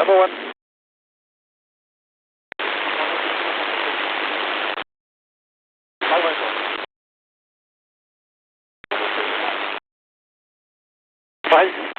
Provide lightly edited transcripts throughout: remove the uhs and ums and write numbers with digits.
number 1. 5.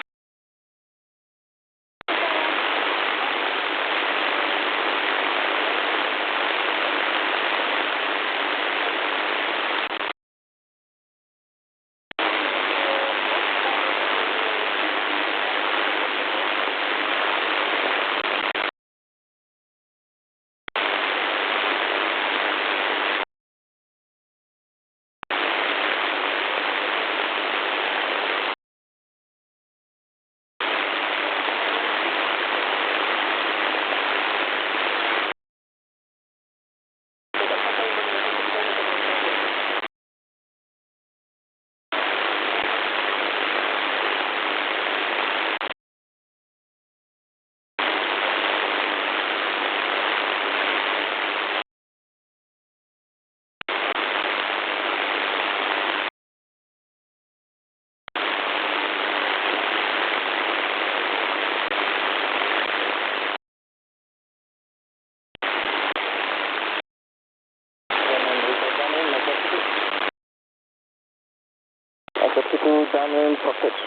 Two downwind for pitch.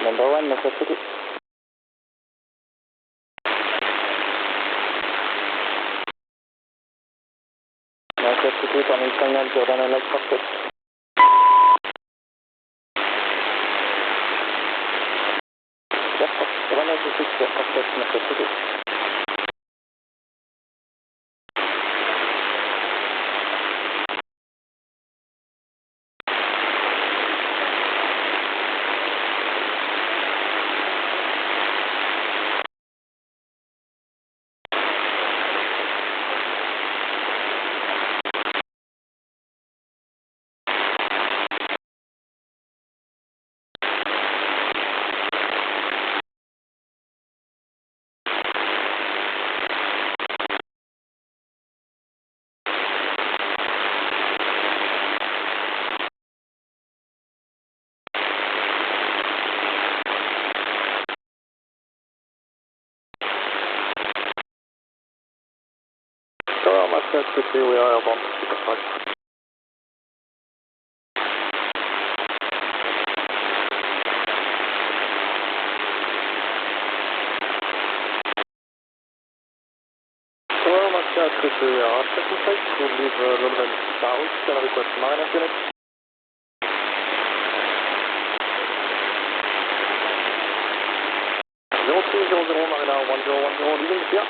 Number 1, necessity. Necessity turning signal Jordan and for pitch. Yes, 186 for pitch, necessity. Moscow 2-3, we are airborne, super fast. Hello, Moscow 2-3, we are taking flight to leave London south, can I request Mariner unit? 0300 Mariner 1010, leaving the pier.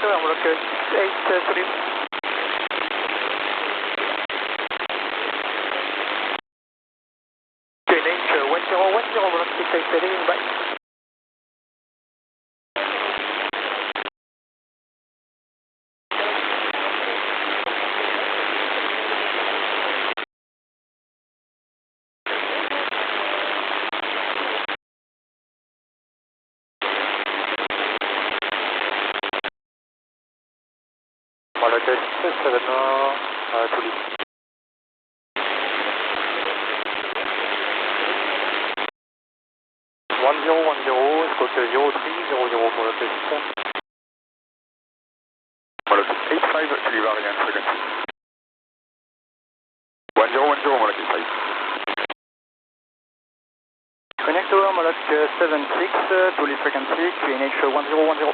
I'm going to 8-3. QNH 1010, I'm going to 687, bye. Voilà, 7 to leave. 1010, Scott 0300 pour le test. Voilà, 85 to leave Ariane frequency. 1010, voilà, 85. Connect to Moloch 76 to leave frequency, QNH 1010.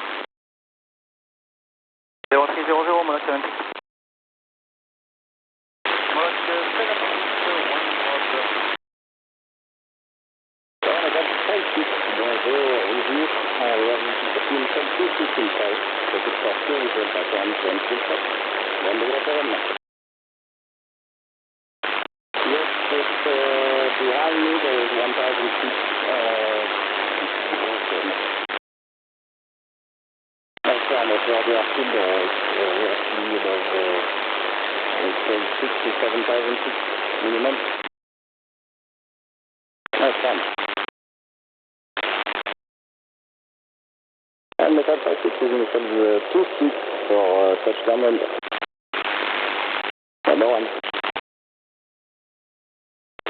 0300, Moloch 76. Moloch 76, 1 Bonjour, review. We have been completely inside. The good software is at 1.6. 1 67,6 minimum. Nice one. And Metal 56 is in 26 for touchdown and number one.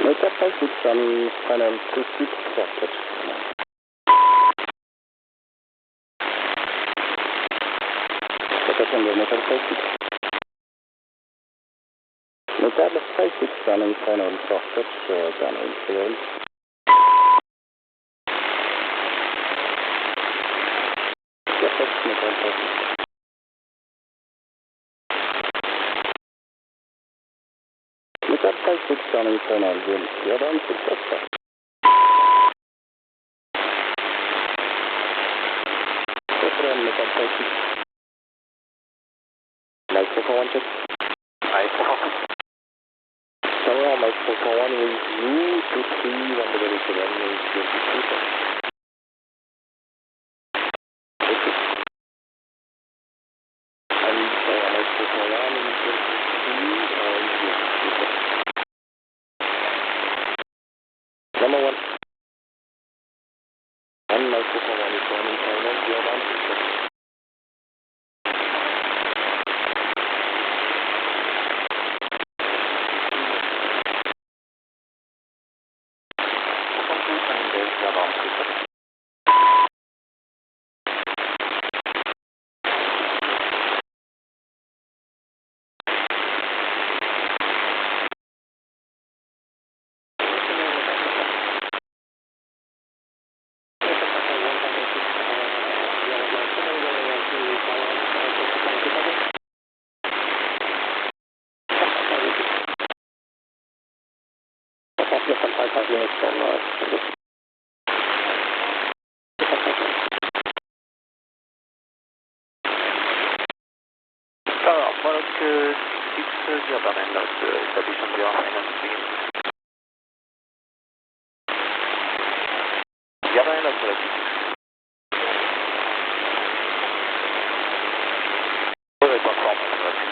Metal 56 on final 26 for touchdown. Attention de Metal 56. Metal 56 on final for touchdown and field. Perfect, Metal 56. Metal 56 on final zone. You're on to touchdown. Metal 56. Micro for one check. Micro for one. Tower, Micro for one with you, 23, 177 with 22. Okay. And Micro for one with 23, number one. And Micro for one is one in final, you're down to touchdown. Tower, Pollock 6, German, establishing your final speed. German, Pollock 6. Very conform, Pollock 6.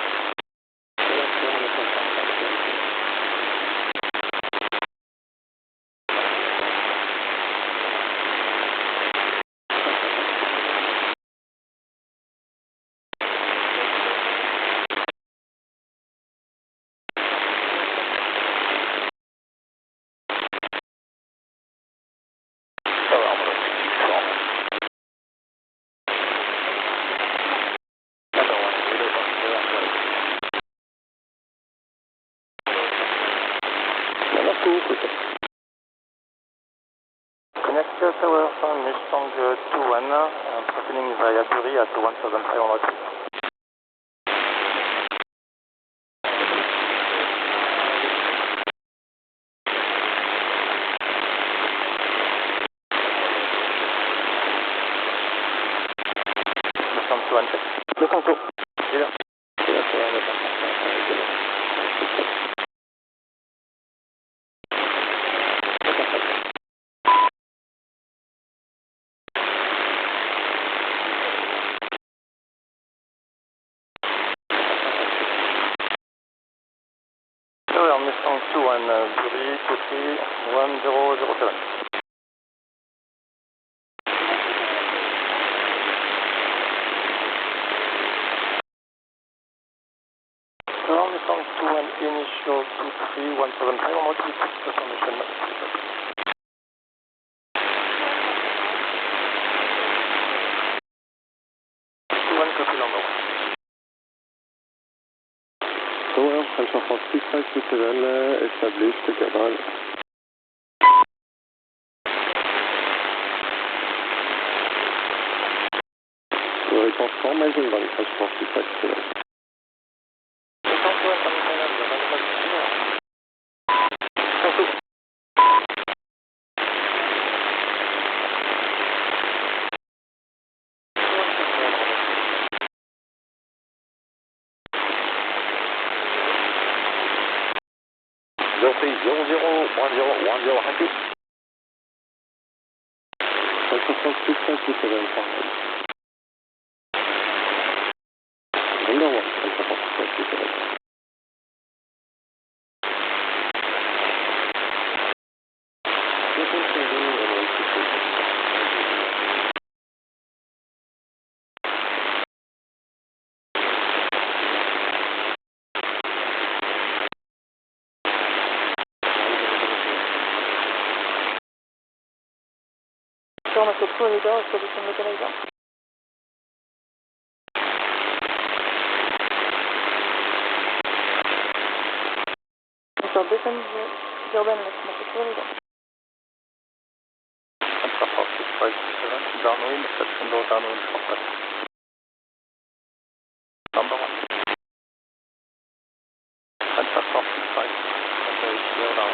Connect tower from Mustang 21, proceeding via Bury at 1,500 feet. Mustang 21 check. Mustang 2. Yeah. Mustang 21, Bury 231007. Mustang 21, initial 231500 feet, confirmation. 21, copy number 1. Tower, Alpha France 6527, established, Cabral. Report formation by Alpha France 6527. Zero 001010, thank you. Alpha France 6527, number 1, Alpha France 6527. Taxi leader, expedition mechanizer. So descend Jordan, let's make it leader. Answer 46527, downwind, window downwind for us. Number 1. Answer 465, okay, clear down.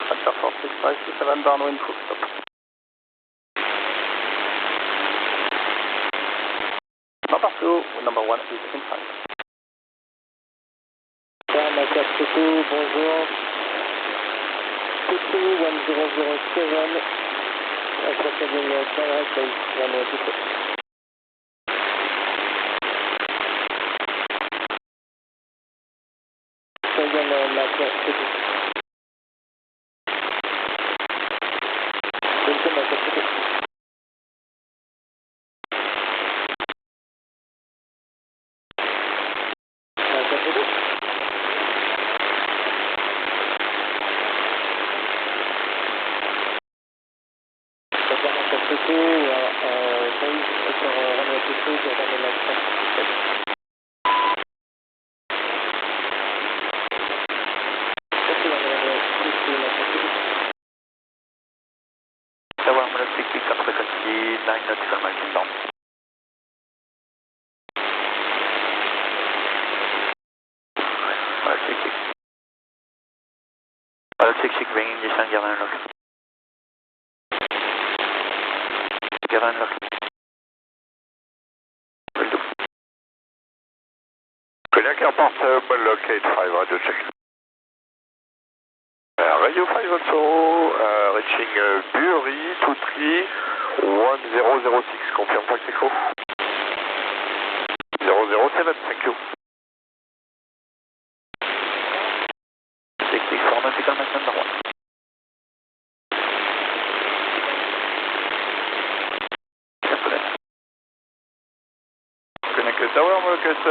Answer 46527, downwind, full stop. Number 2, number 1 is inside. Macaque Toto, bonjour. Toto 1007, approaching direct base 126. Second Macaque Toto. Welcome Macaque Toto. Macaque Toto. Toto, base sur runway 22, Jordan et Max 567. Tower Mullet 66 after frequency 9 nautical miles inbound. Mullet 66. Mullet 66 bringing Nissan Garden Lock. Garden Lock. Will do. Cognac Airport, Mullet 85, radio check. Radio 5 also, reaching Bury 231006, confirm taxi crew. 007, thank you. 64 nautical miles number 1. Connect Tower, Molocus 5,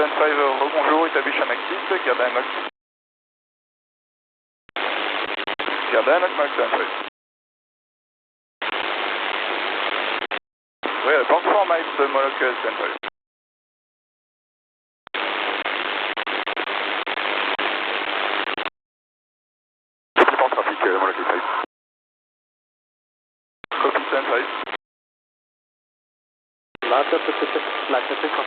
rebonjour, établi Chamac 6, garde un lock. Garde un lock, Molocus 5. Oui, about 4 miles, Molocus 5. Support trafic, Molocus 5. Copy 5. Macaque Toto. Macaque Toto.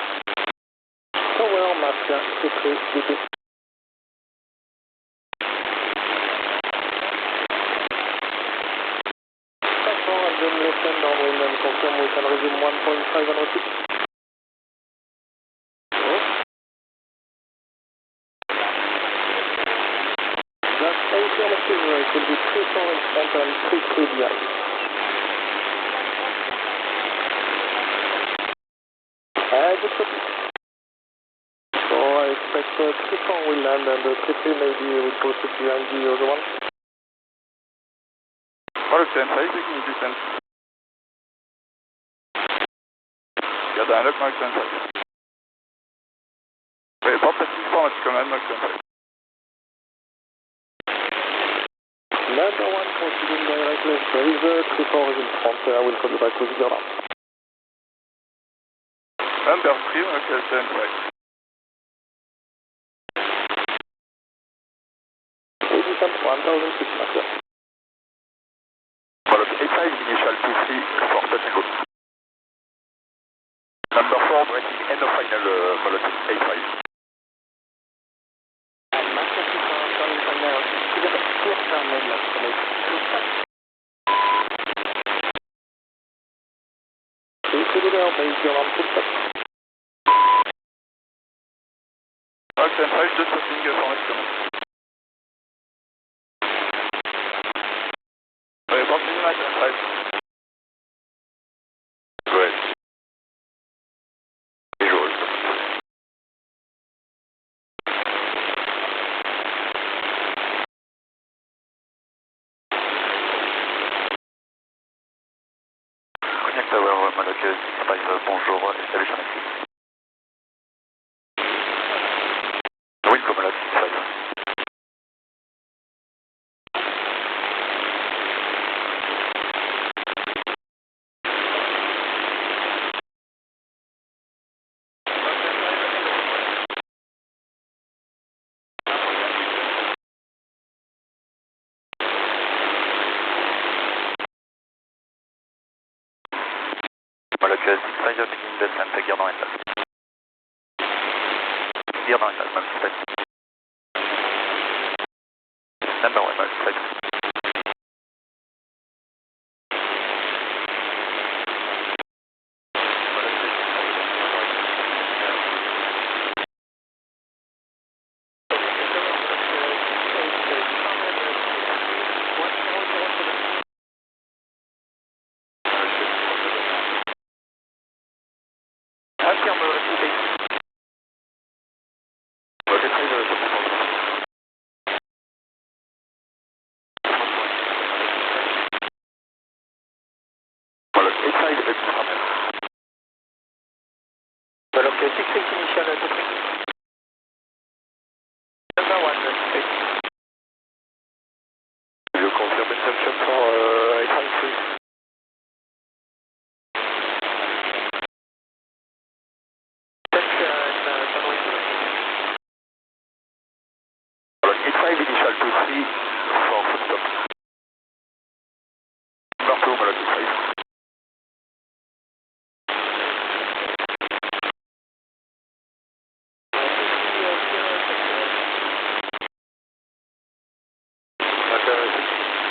Tower Macaque Toto, DD. Listen downwind and confirm we can resume 1.5 and repeat. Just affirmative, it will be 34 in front and 33 behind. Good copy. So I expect 34 will land and 33 maybe will proceed behind the other one. Molocus 5, taking distance. Garde un lock, Molocus 5. Oui, pas précis, pas nautical miles, Molocus 5. Number 1 proceeding direct left base, 34 is in front, I will call you back with your alarm. Number 3, Molocus 5. 1006 Macaque. Molocus 85, initial 23 for touch and go. Number 4, breaking end of final, Molocus 85. Macaque turning final, clear turn left, Taxi leader, base your alarm, full stop. Molocus 5, just passing for nautical miles. Oui, passing Molocus 5. Tower, Moloch 65, bonjour, establishment active. Wilco Moloch 65. Moloch 65, begin descent, gear dans étage. Gear dans étage, Moloch 65. Number 1, Moloch 65. Affirme le récité. Moloch 65, Moloch 85, Moloch 66 initial to 3. Number 1, 6. Je confirme instruction for 853. Moloch 85 initial to 3 for full stop. Number 2, Moloch 85.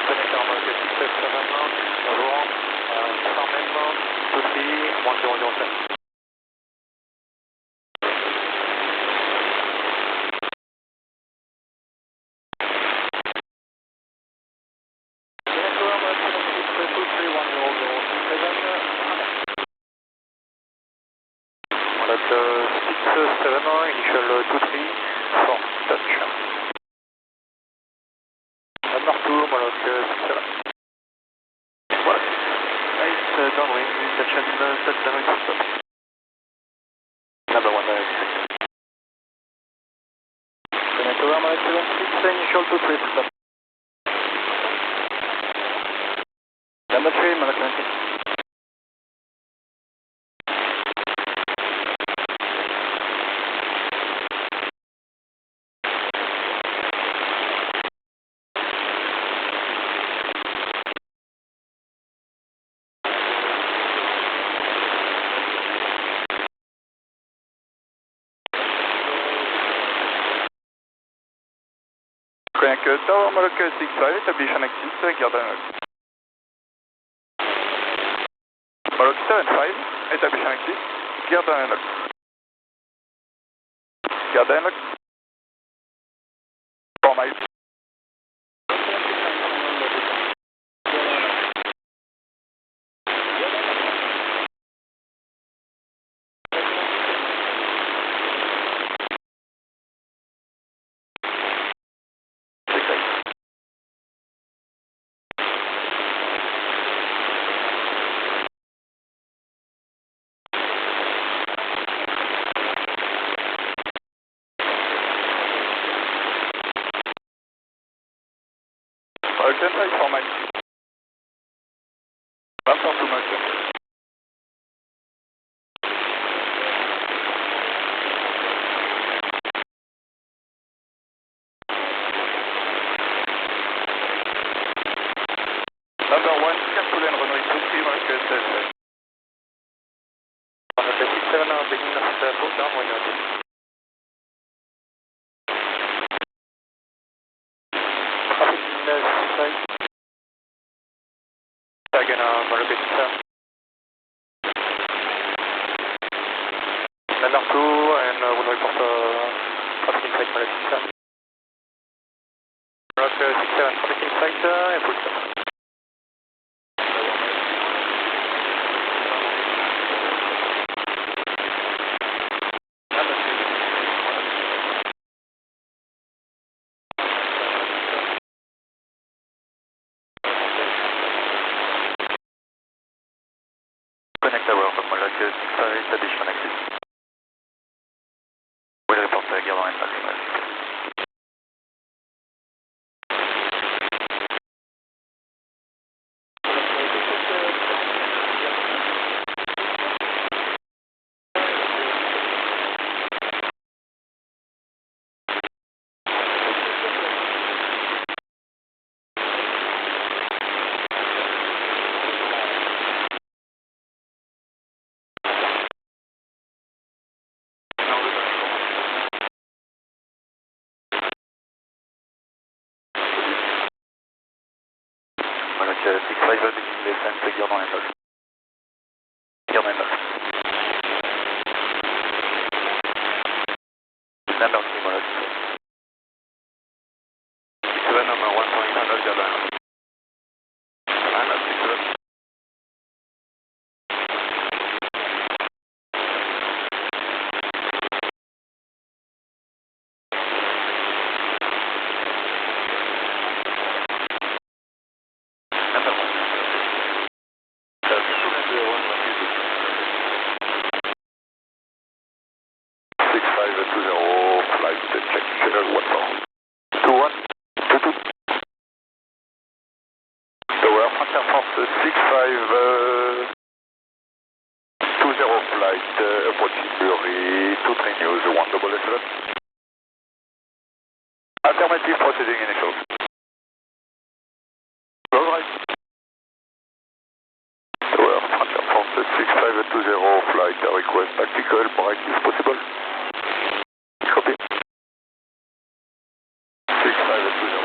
Connecteur Moloch 67 maintenant, bonjour, 100 maintenant, tout 3, 1007. Moloch 67, initial to 3 for touch. Number 2, Moloch 67. Voilà. Nice, downwind, station, touchdown, stop. Number 1, Connect over, Moloch 76, initial to 3, stop. Number 3, Moloch 96. Connect Tower, Moloch 65, establishment active, gear down. Moloch 75, establishment active, gear down. Gear down. 4 miles. Moloch 75, 4 miles. 20 pour tout Moloch. Number 1, Kerkulen, Renault X23, Moloch 67. Moloch 67, begin at full down when you're ready. Traffic in 65. Again, Moloch 67. Number 2, and we'll report traffic inside Moloch 67. Moloch 67, traffic inside and full stop. Moloch 65 beginning descent, gear dans les notes. Gear dans les notes. Number 3 Moloch. 67 number 1.800, gear dans les notes. Affirmative, proceeding initial. All right. Tower, Frontier Force 6520, flight request tactical, break if possible. Copy. 6520,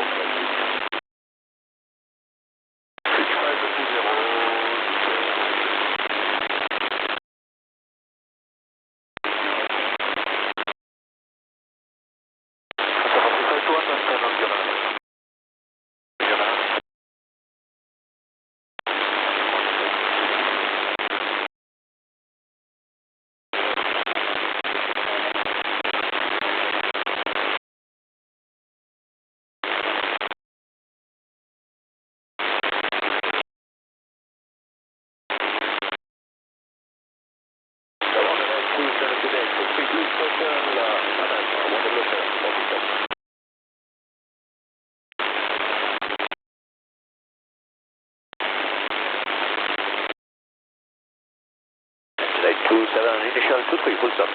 27 initial 23, full stop.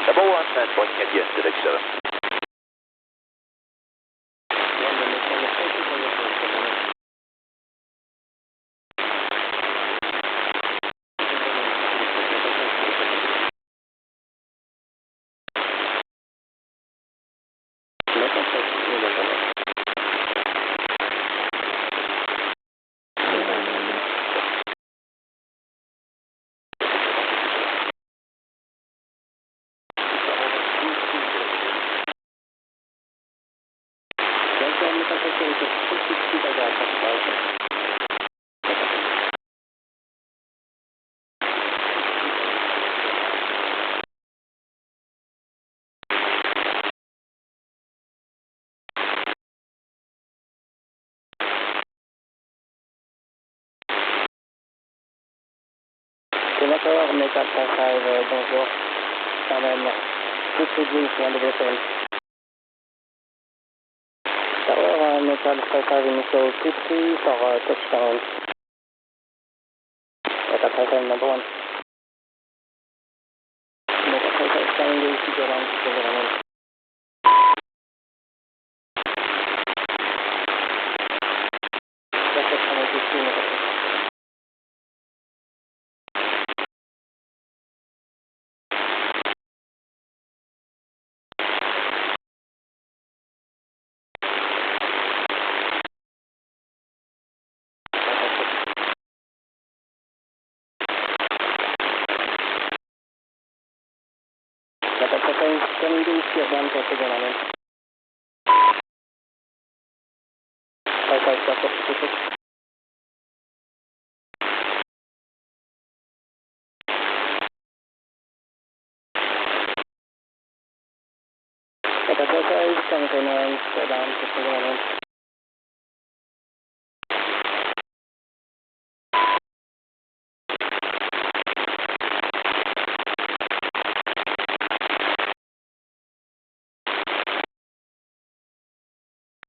Number 1, and pointing at the end, direct 7. Sénateur, Metal 55, bonjour. Canon, 230, 177. Tower, Metal 55, initial 23 for touchdown. Metal 55, number 1. Metal 55, standing AC, go down to the running. Standing AC, down to the running. 55, Pacific. Metal 55, 79, go down to the running.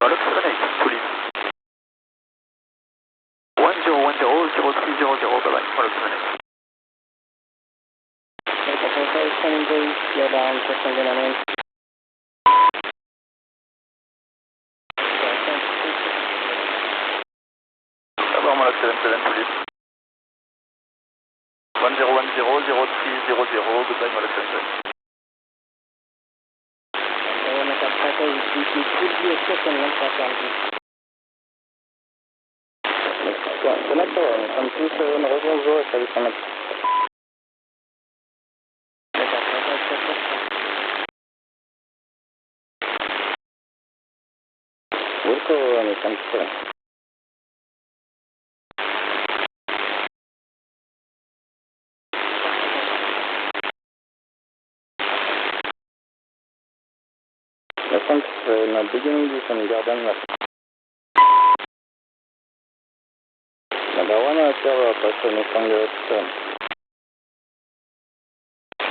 Moloch 78, fully. 1010-0300, bye-bye, Moloch 78. Metal 55, standing AC, go down to the running. D'abord Moloch 77, fully. 1010-0300, goodbye Moloch 77. Metal Okay, it could be a second one for Connector, nous sommes tous rebonjour, établissement matin. Wilco, nous sommes tous not beginning descent, garden left. Number one, server, person, Mustang 7.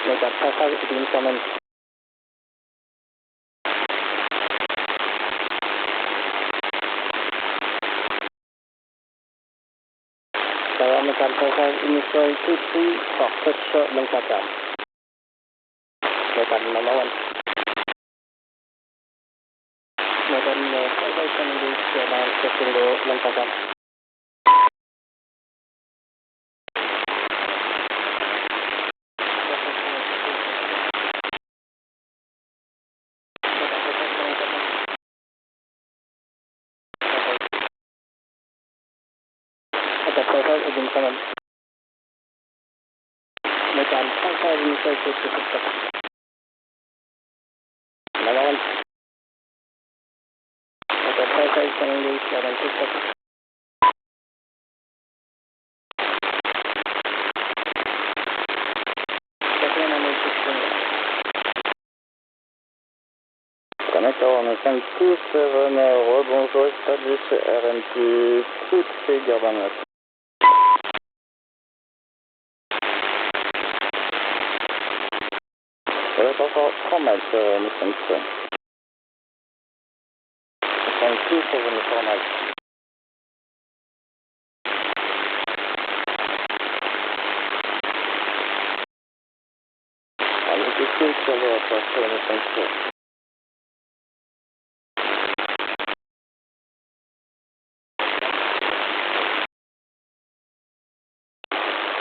Make a passage to the incoming. Tower, metal passage, initial 2-3 for touch, long pattern. Metal number one. Metal 5 engage, down, touching the long pattern. Again, command. Metal 5 initial 2-3. Number one. Metal 5 engage, down, touch. Connector, nous sommes tous rebonjour, establish RMT, tout fait Garden West. Ça va être encore 3 matchs, nous sommes tous. Nous sommes tous revenus 3 matchs. Alors, je suis sur le repas, nous sommes tous.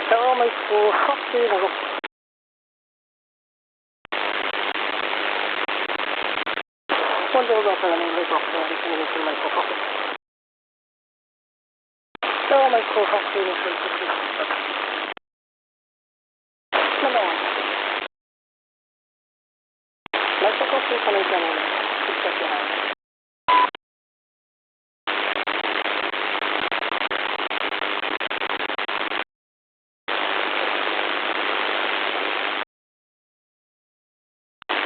Tower, Maestro, forcé, bonjour. Point de regard sur la ligne d'accord, c'est le Maestro forcé. Tower, Maestro, forcé, nous sommes tous. Number one. Maestro forcé, on est terminé. Tout à fait.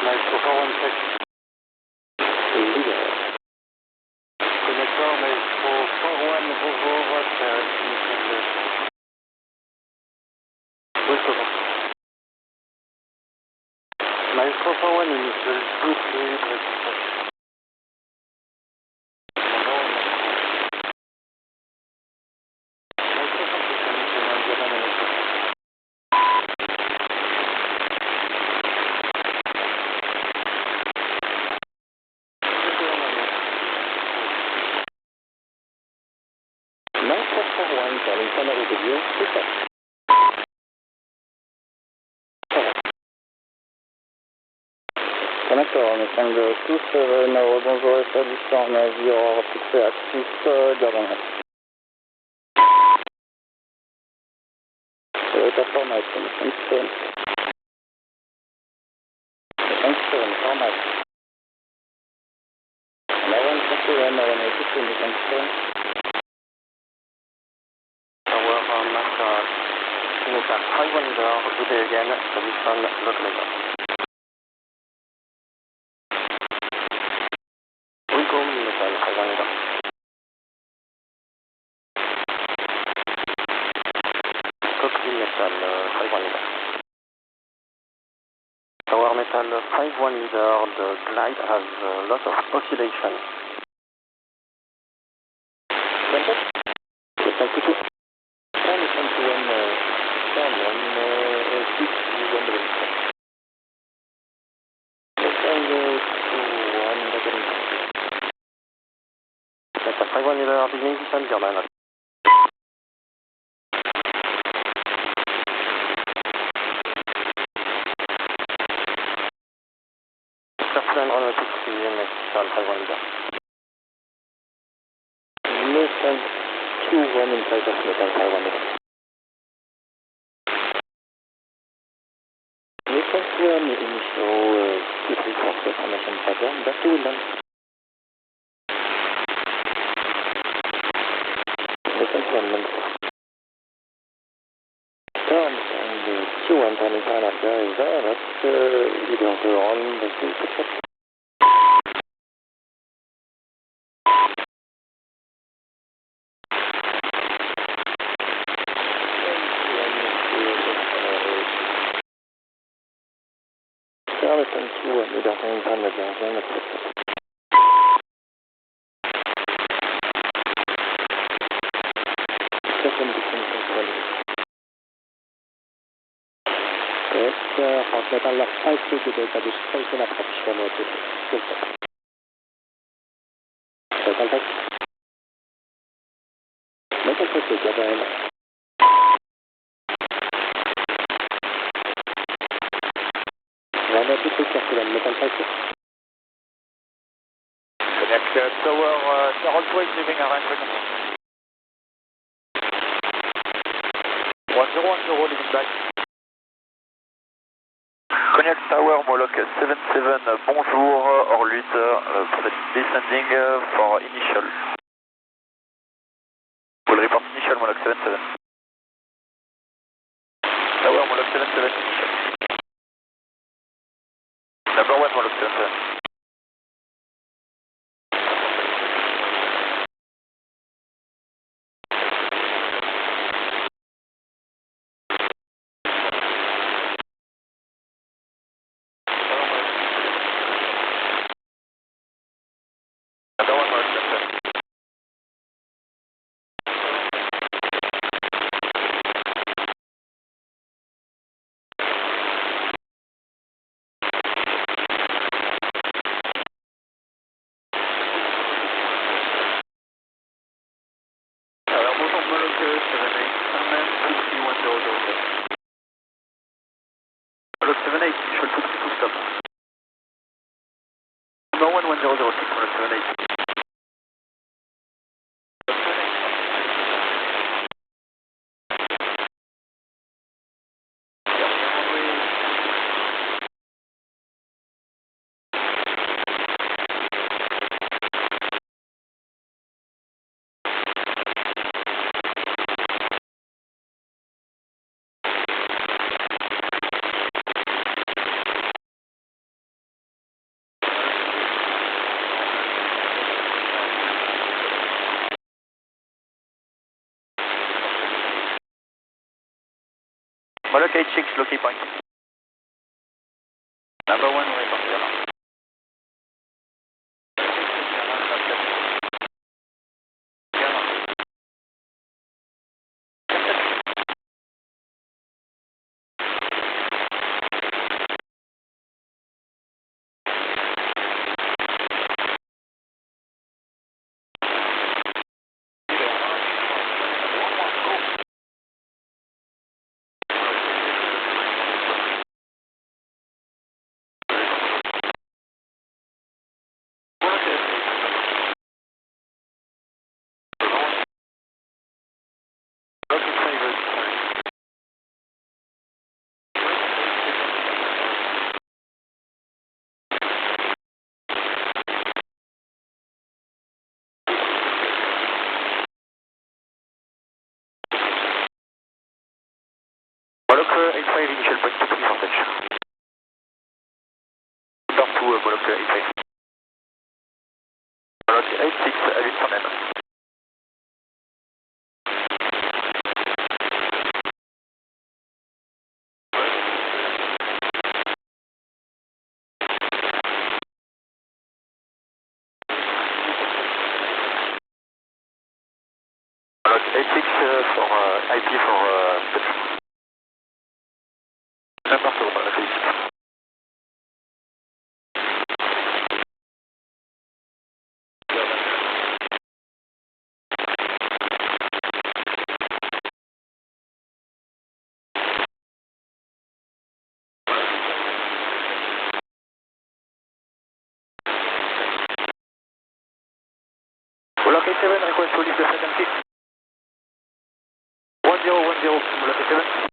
Maestro 416. Connector, Maestro 41, bonjour, Wilco. Maestro 41, initial 2-3, Connector, nous sommes tous rebonjour, établissement navire fixé actif, Garden West. Format, nous sommes tous. Nous sommes tous, format. Maroon 41, Maroon 82, nous sommes tous. Tower, Mac, Initial 5-1 leader, good day again, establishment, lock level. Welcome, Initial 5-1 leader. Copy, Metal 5-1 leader. Tower Metal 5-1 leader, the glide has a lot of oscillation. Metal 5-1 leader, beginning descent, Garden West. Listen, runway 23, next turn 51입니다. Listen, 21 inside of metal 51입니다. Listen, 21 initial report formation pattern, back to William. Listen, 21 turn and Q1 turning sign up there is there, that's either on the state. Jonathan Q1 leading turn the Johnson accepted. Second distance 확대 달락 8km까지 18km 앞시가 넣어주고 메탈 택시 메탈 택시 가자해라 runway 26 metal 택시 Connect tower, Rolls Royce leaving a range frequency. 1010 leaving back. Cognac Tower, Moloch 77, bonjour, hors 8 descending for initial. Will report initial, Moloch 77. Tower, Moloch 77, initial. Number 1, Moloch 77. Moloch 78, initial 232 stop. Number 1, 1006, Moloch 78. Moloch 86, Loki Point. Number 1, way from there. Moloch 85, initial point 2 advantage. Start to Moloch 85. Moloch 86, à 800 m. Moloch 86 for IP for touch. N'importe où, Moloch 86. 7, request to leave the frequency. 1010, Molokai 7.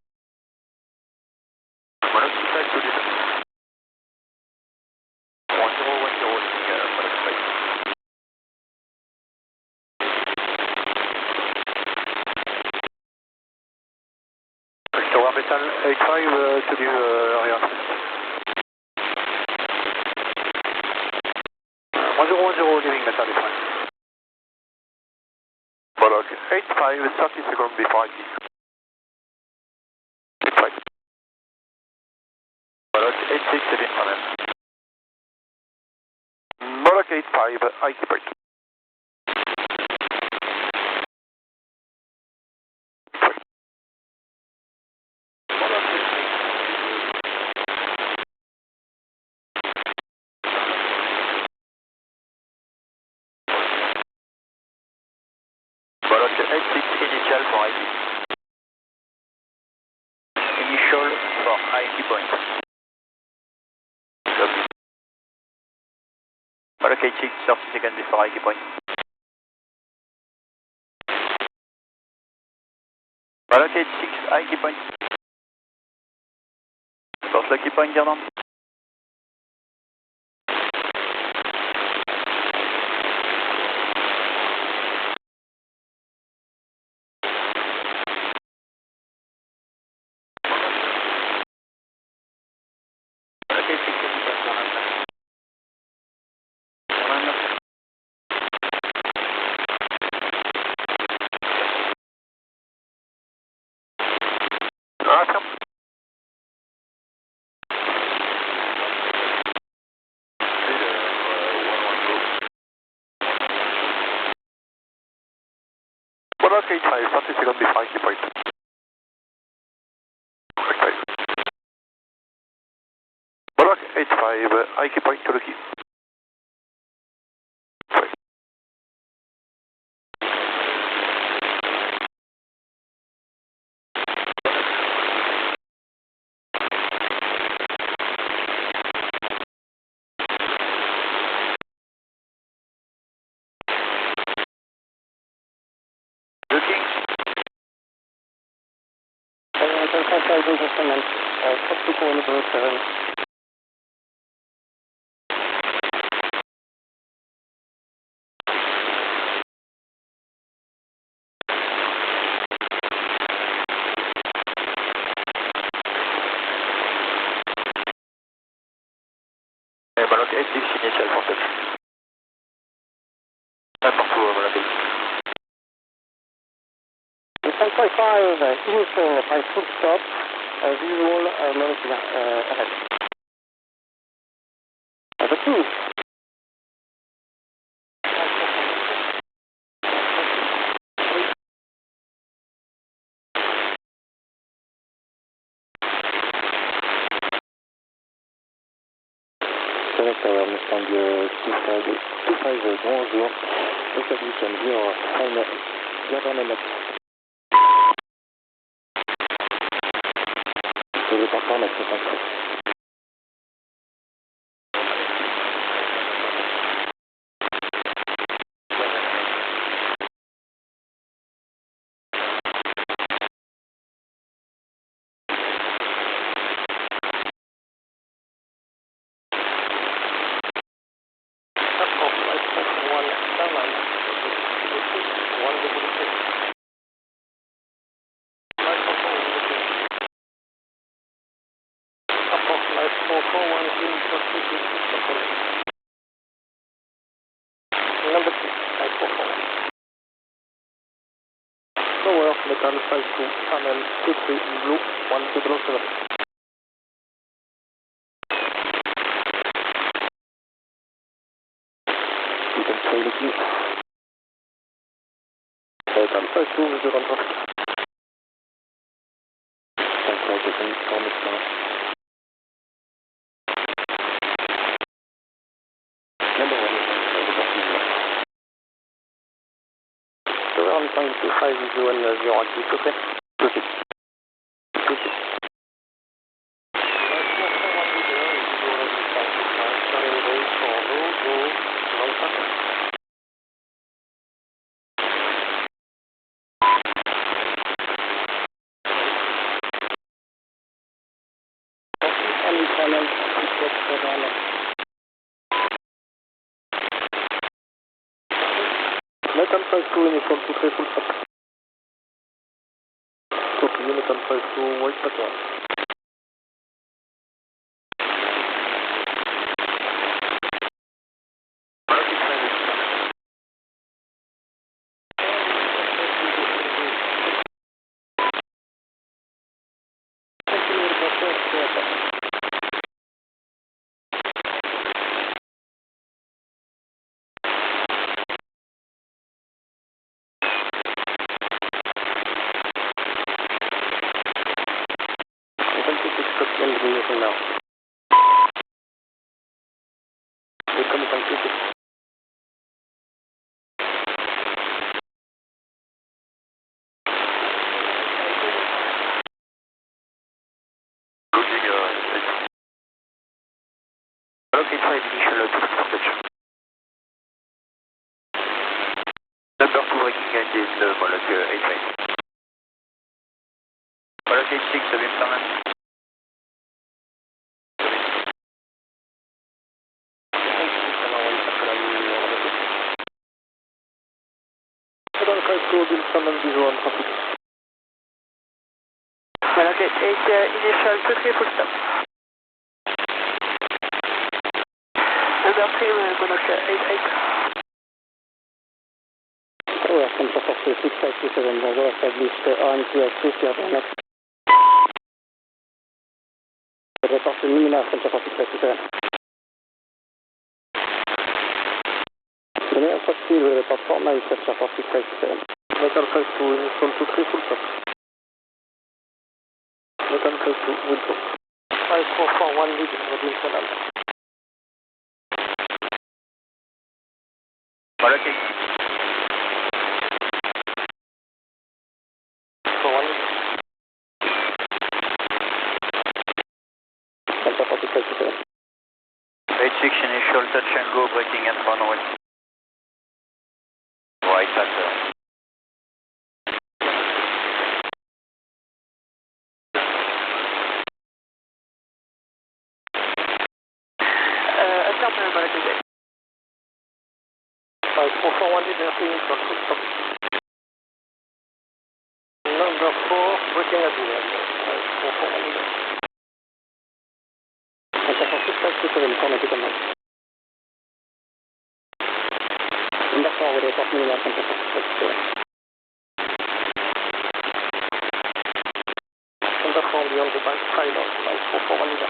Molokai 5 to leave. 1010, Molokai 5. Tower Metal 85 to leave area. 1010, leaving Metal is fine. Bolog 85, 30 seconds before IT. 85. Bolog 86, heading tunnel. Bolog 85, IT break. Bolog 86, initial for IT. Initial for IT point. Bolog 86, 30 seconds before IT point. Bolog 86, IT point. Force lucky point, German. Bolog 86, awesome. Bolog 85, 30 seconds before IT point. Okay. Bolog 85, IT point to the key. Looking. Bolog 86, initial for touch. N'importe où, Bolog 86. 10.5, initial by full stop, visual molecular ahead. The two. Tower Mustang 25, bonjour. Establishment 0, final, government. Je vais partir en action 5. Number 6, 544. Tower, Metal 52, channel 23, blue, 1207. You can stay with me. Metal 52, visual on top. Number 1, Tower, Mustang 25, visual 0 active, okay? Proceed. Proceed. Turning base for low, go, long American 52 initial 23 full stop. Copy, American 52 white at 1. Now. Welcome, thank you. Okay, try initial dispatch. Number 2 breaking engine, Moloch 85. Moloch 86, Wilson. Wilson and visual on traffic. Moloch 88, initial 23 full stop. Number 3, Moloch 88. Tower Center 657, bonjour, established RMQ access, you have a next. Report to Nina, Center 657. Linear 40, report 49, Center 657. Metal 52, initial 23, full stop. Metal 52, will go. 5441 lead, Wilson Alpha. Moloch 86. Center 657. 86 initial touch and go, breaking and runway. Right at Attempt Moloch 88. 5441 lead, initial full stop. Number 4, breaking at the end. 5441 lead. Center 657, Cornet command. Number 4, will report Nina, Center 657. Number 4, beyond the bank, silent, 5441 lead.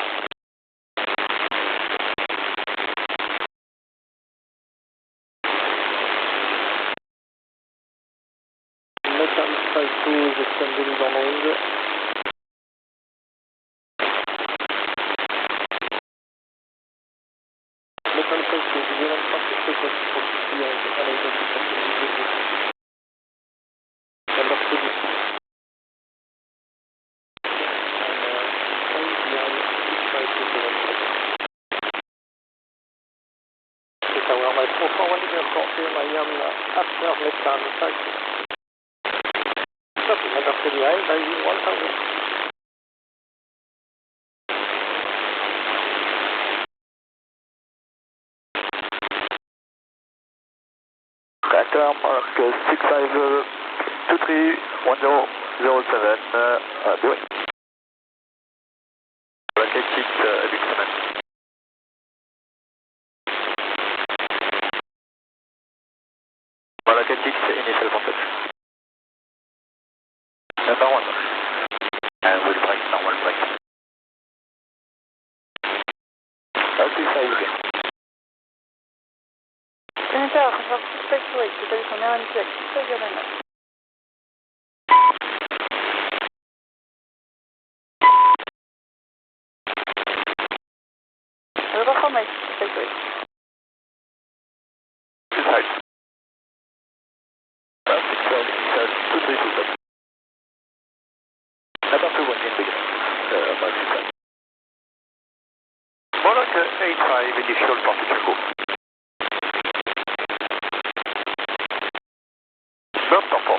Metal 52 is extending downwind. Metal 52 is beyond traffic request for 50 yards, unable to continue. Number 2 is Tower, my 441 is confirmed, I am after Metal 52. Copy, number 3 behind, by 1000. Qatar Mark 65231007, doing. Moloch 86, Wilson. Moloch 86, initial contact. Number 1. And we'll break, normal break. Okay, 5. Senator, Center 658, établi son RMQ actif, Governor. Reform 658. Inside. 65232. Number 2 was in beginning. Moloch 85, initial partition go. Number 4.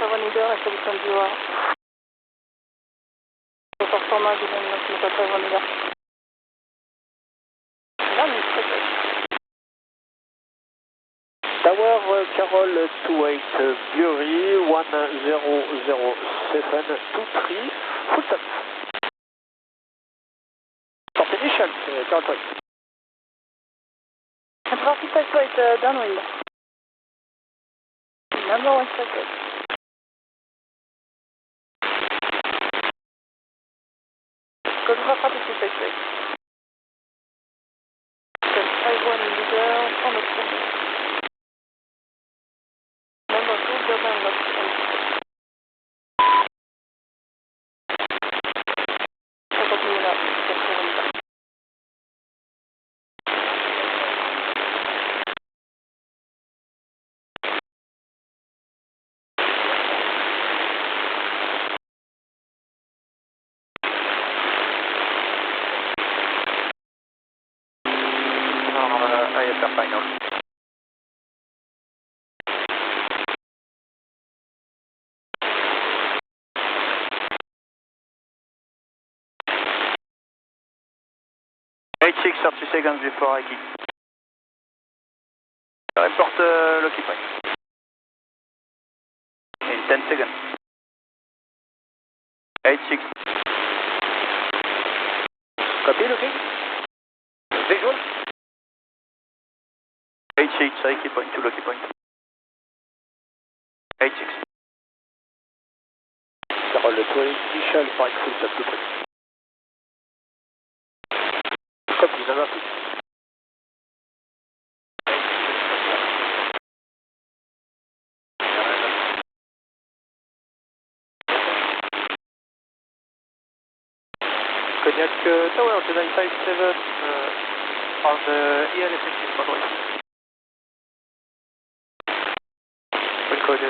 7 leader, establishment 0. Performance in Meta 7 leader. Tower Carol 28 Bury 100723, full stop. Port initial, Carol 28. Traffic right downwind. Number 1 circle. Code for traffic right. 51 leader on the corner. Number 2 German left and 50 minutes. IFR final. Eight 6, 30 seconds before Ike. Report Lucky Point. In 10 seconds. 8 6. Copy, looking. Visual. 8 6, Ike Point to Lucky Point. 8 6. Carol 28 initial, right full stop, 2 3. Copy, number 2. Cognac Tower 957 on the EL effective runway. Wilco 9.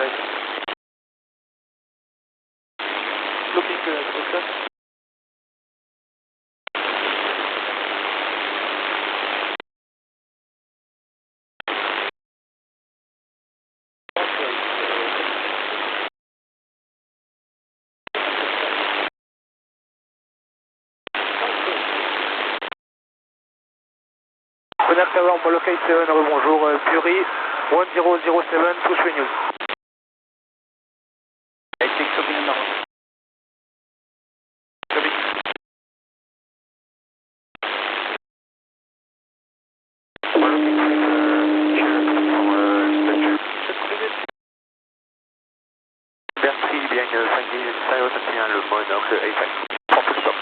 Looking closer. Cognac Tower, Molokai 7, bonjour, Bury 1007, push news. 8 6, copy number 1. Copy. Bertry, bien 5 5 le point nord de A5. Pour full stop.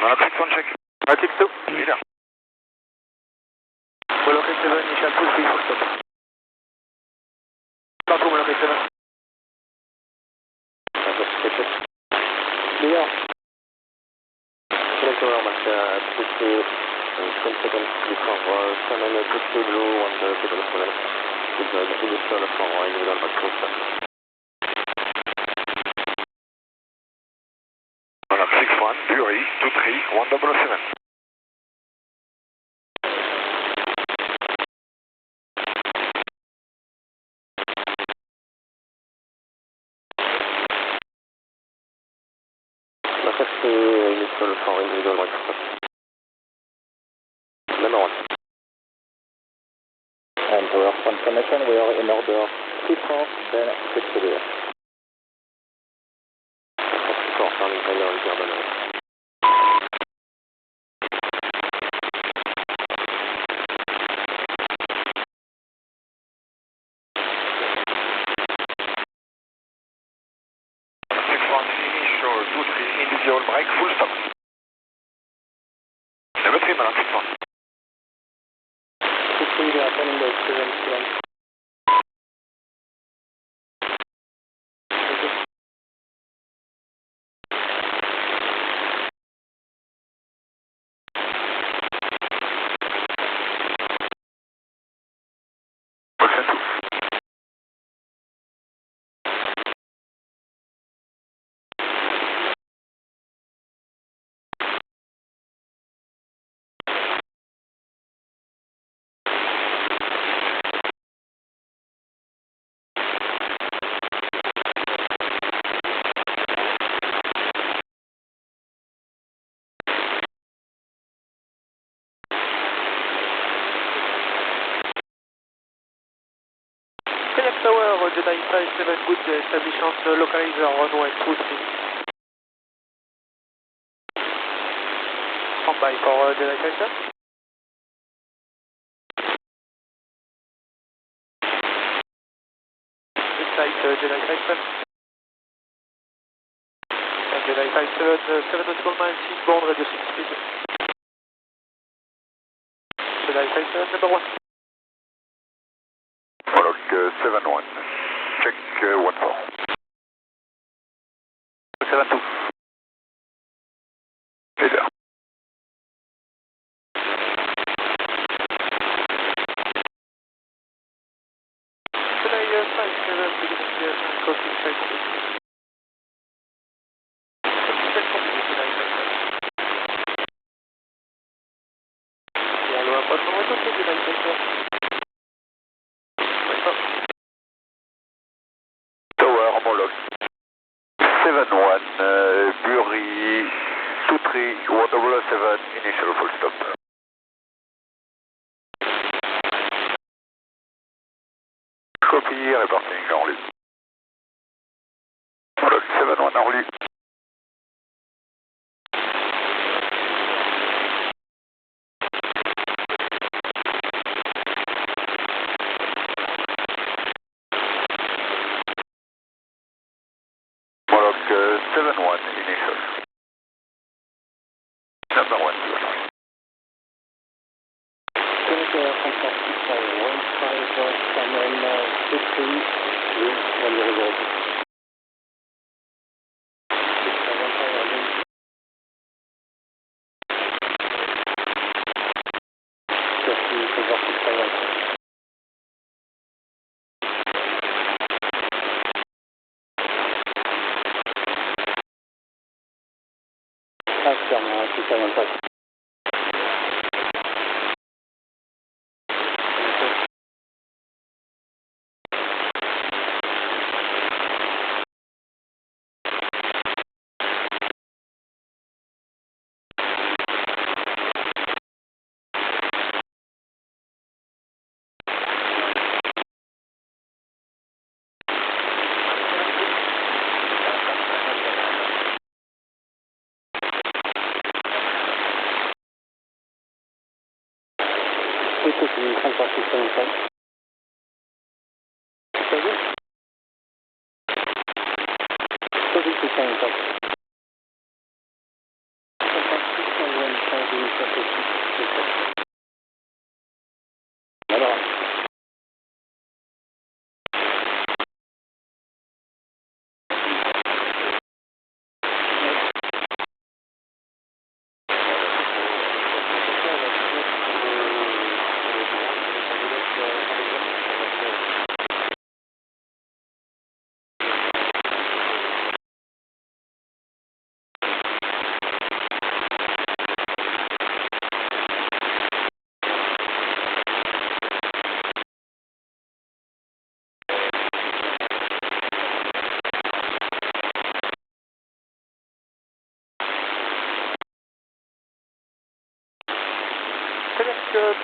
Matrix 1 check. Matrix 2, leader. Molokai 7, initial push, full stop. Pas pour Molokai 7. Leader. Cognac Tower, push 20 seconds before Salmon push to blue on the table 7. With the initial for individual back full stop. Monarch 61, Bury 23 1007. Initial for individual back full stop. Number 1. And Tower confirmation, we are in order 2-4, then 6 to the air. 4, turning final, German. Individual break, full stop. Number 3, Monarch 61. 15, they are turning the 7 kilometers. Tower, Jedi 57, good establish on the localizer runway 23. Stand by for Jedi 57. Inside Jedi 57. And Jedi 57, 7 nautical miles inbound, reducing speed. Jedi 57, number 1. Log 71. Check 14. 72. Leader. Jedi 57, beginning copy check. Copy check complete, Jedi 57. Yeah, low approach from Jedi 57. Tower, homologue. 71, Bury, 23, 107, initial full stop. Copy, reporting Orly. Homologue 71, Orly. Homologue 71, initial. Number 1, zero.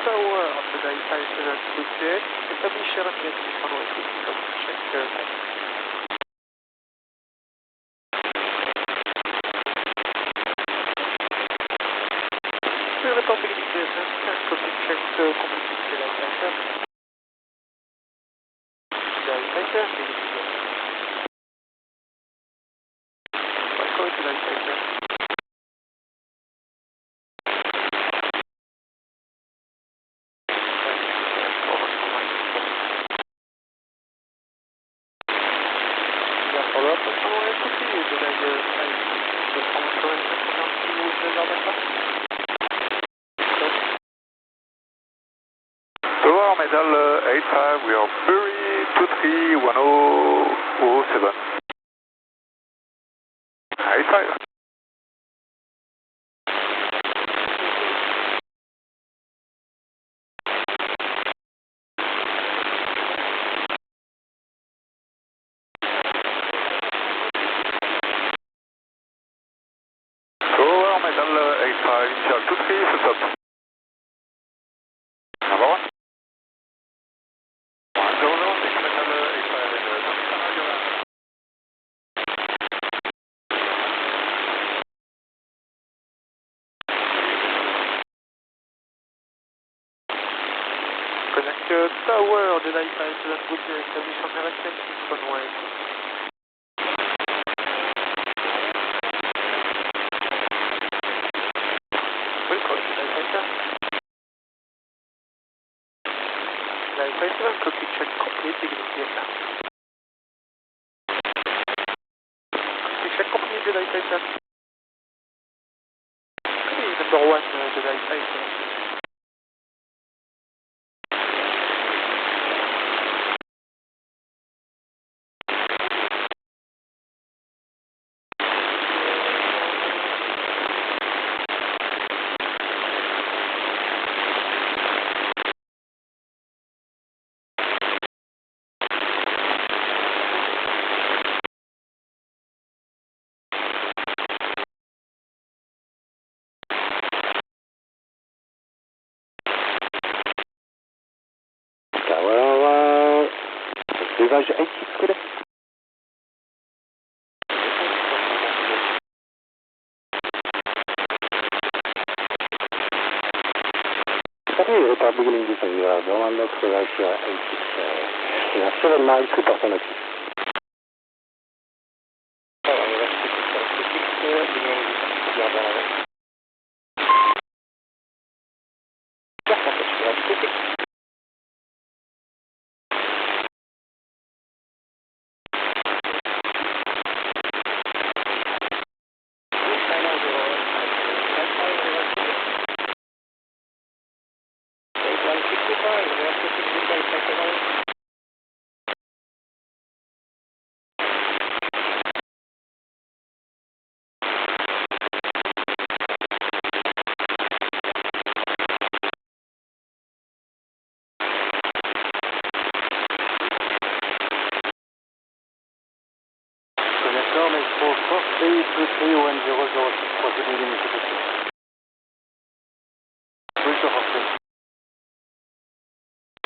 Tower, Jedi 57, good check. Establish runway 23, check time. Report beginning descent, copy check complete, Jedi 57. Jedi 57, beginning descent. Call Jedi 57. Tower, medal 85, we are Bury, 23, 1007. 85. Tower, medal 85, initial 23, full stop. Number 1. 1006, medal 85. Tower, Delta 57, good establish on direction 6 runway. Welcome, Delta 57, copy check complete, beginning Delta. Copy check complete, Delta 57. Copy number 1, Delta 57. Tower, rivage 86, clear. Saturday, report beginning descent, you are on the rivage 86, you are 7 miles, 3% of it. Connector Metro 43231006, proceeding initiative. Metro 43.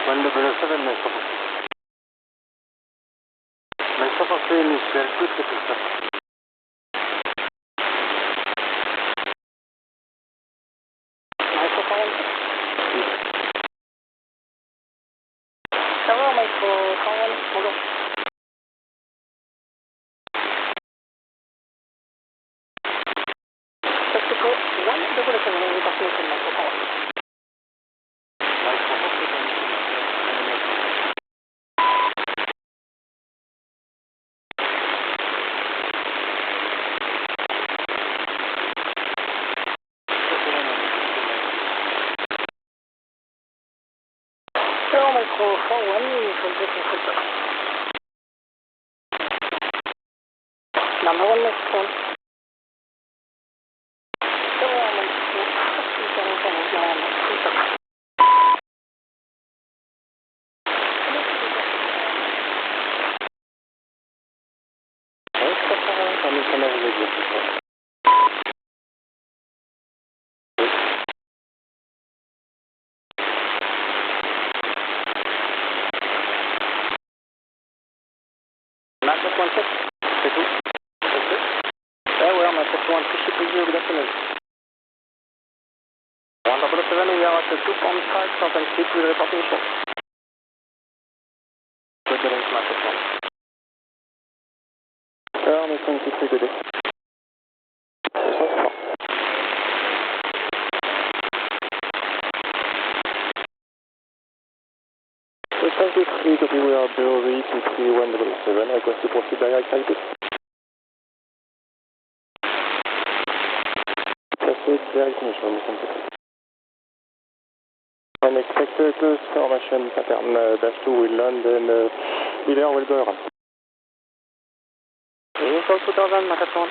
177 Metro 43. Metro 43 initial 237. Tower, Metro 41, bonjour. Mexico 177, reporting from Metro 41. Tower, Metro 41, initial full stop. Number 1 next one. Tower, Metro 47, full stop. Master 16, c'est tout. Tower, Master 1, please, good afternoon. 177, we are at 2.5,000 feet with reporting short. Good day, Master 1. Tower, Master 23, good day. Thank you, 3, copy, we are 0V23177, request to proceed direct type. Proceed direct initial, mission complete. Unexpected close formation pattern, dash 2 will land and leader will go around. Initial 2000, Master 1.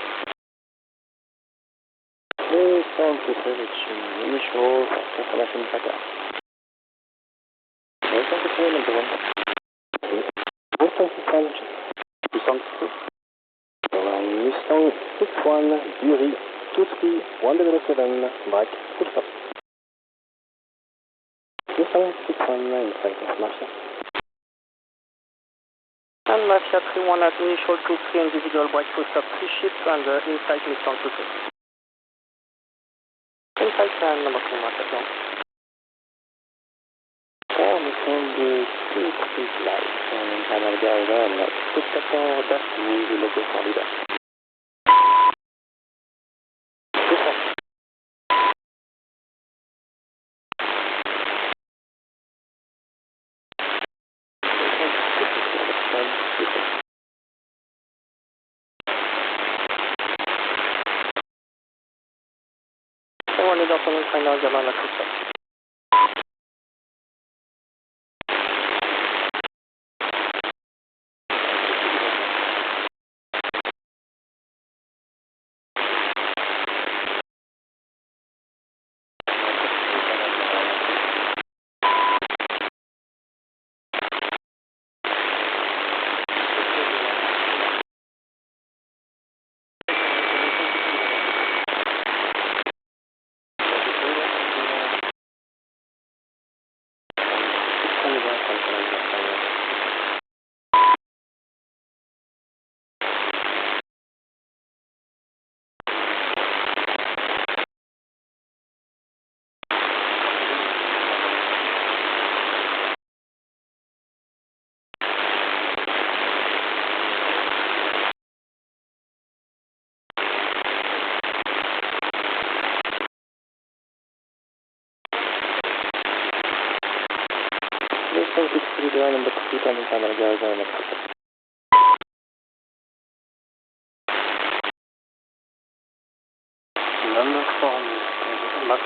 Please sound to selection, initial formation pattern. Welcome to Clear number 1. Mustang 61, Mustang 2. Mustang 61, Dury 23107, break, full stop. Mustang 61, inside of Mafia. And Mafia 31 at initial 23, individual break, full stop, 3 ships and inside Mustang 22. Inside number 2, Mafia 1. Missing the 2-3 flight from Canal Garden, spectator Dusty, the local solid. One is up on Canal Garden, number 2 coming Canal Garden. Number 4, Max.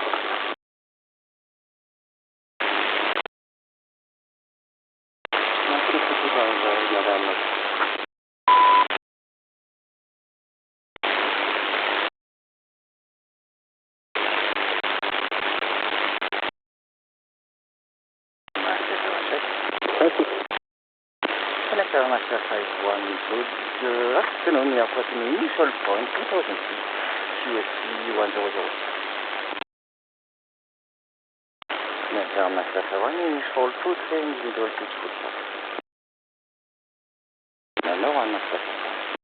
Selector Master 51, good afternoon, you are crossing initial point 2006, CST 100. Selector Master 51, initial 2 trains, middle 6 foot. Number 1 Master 51.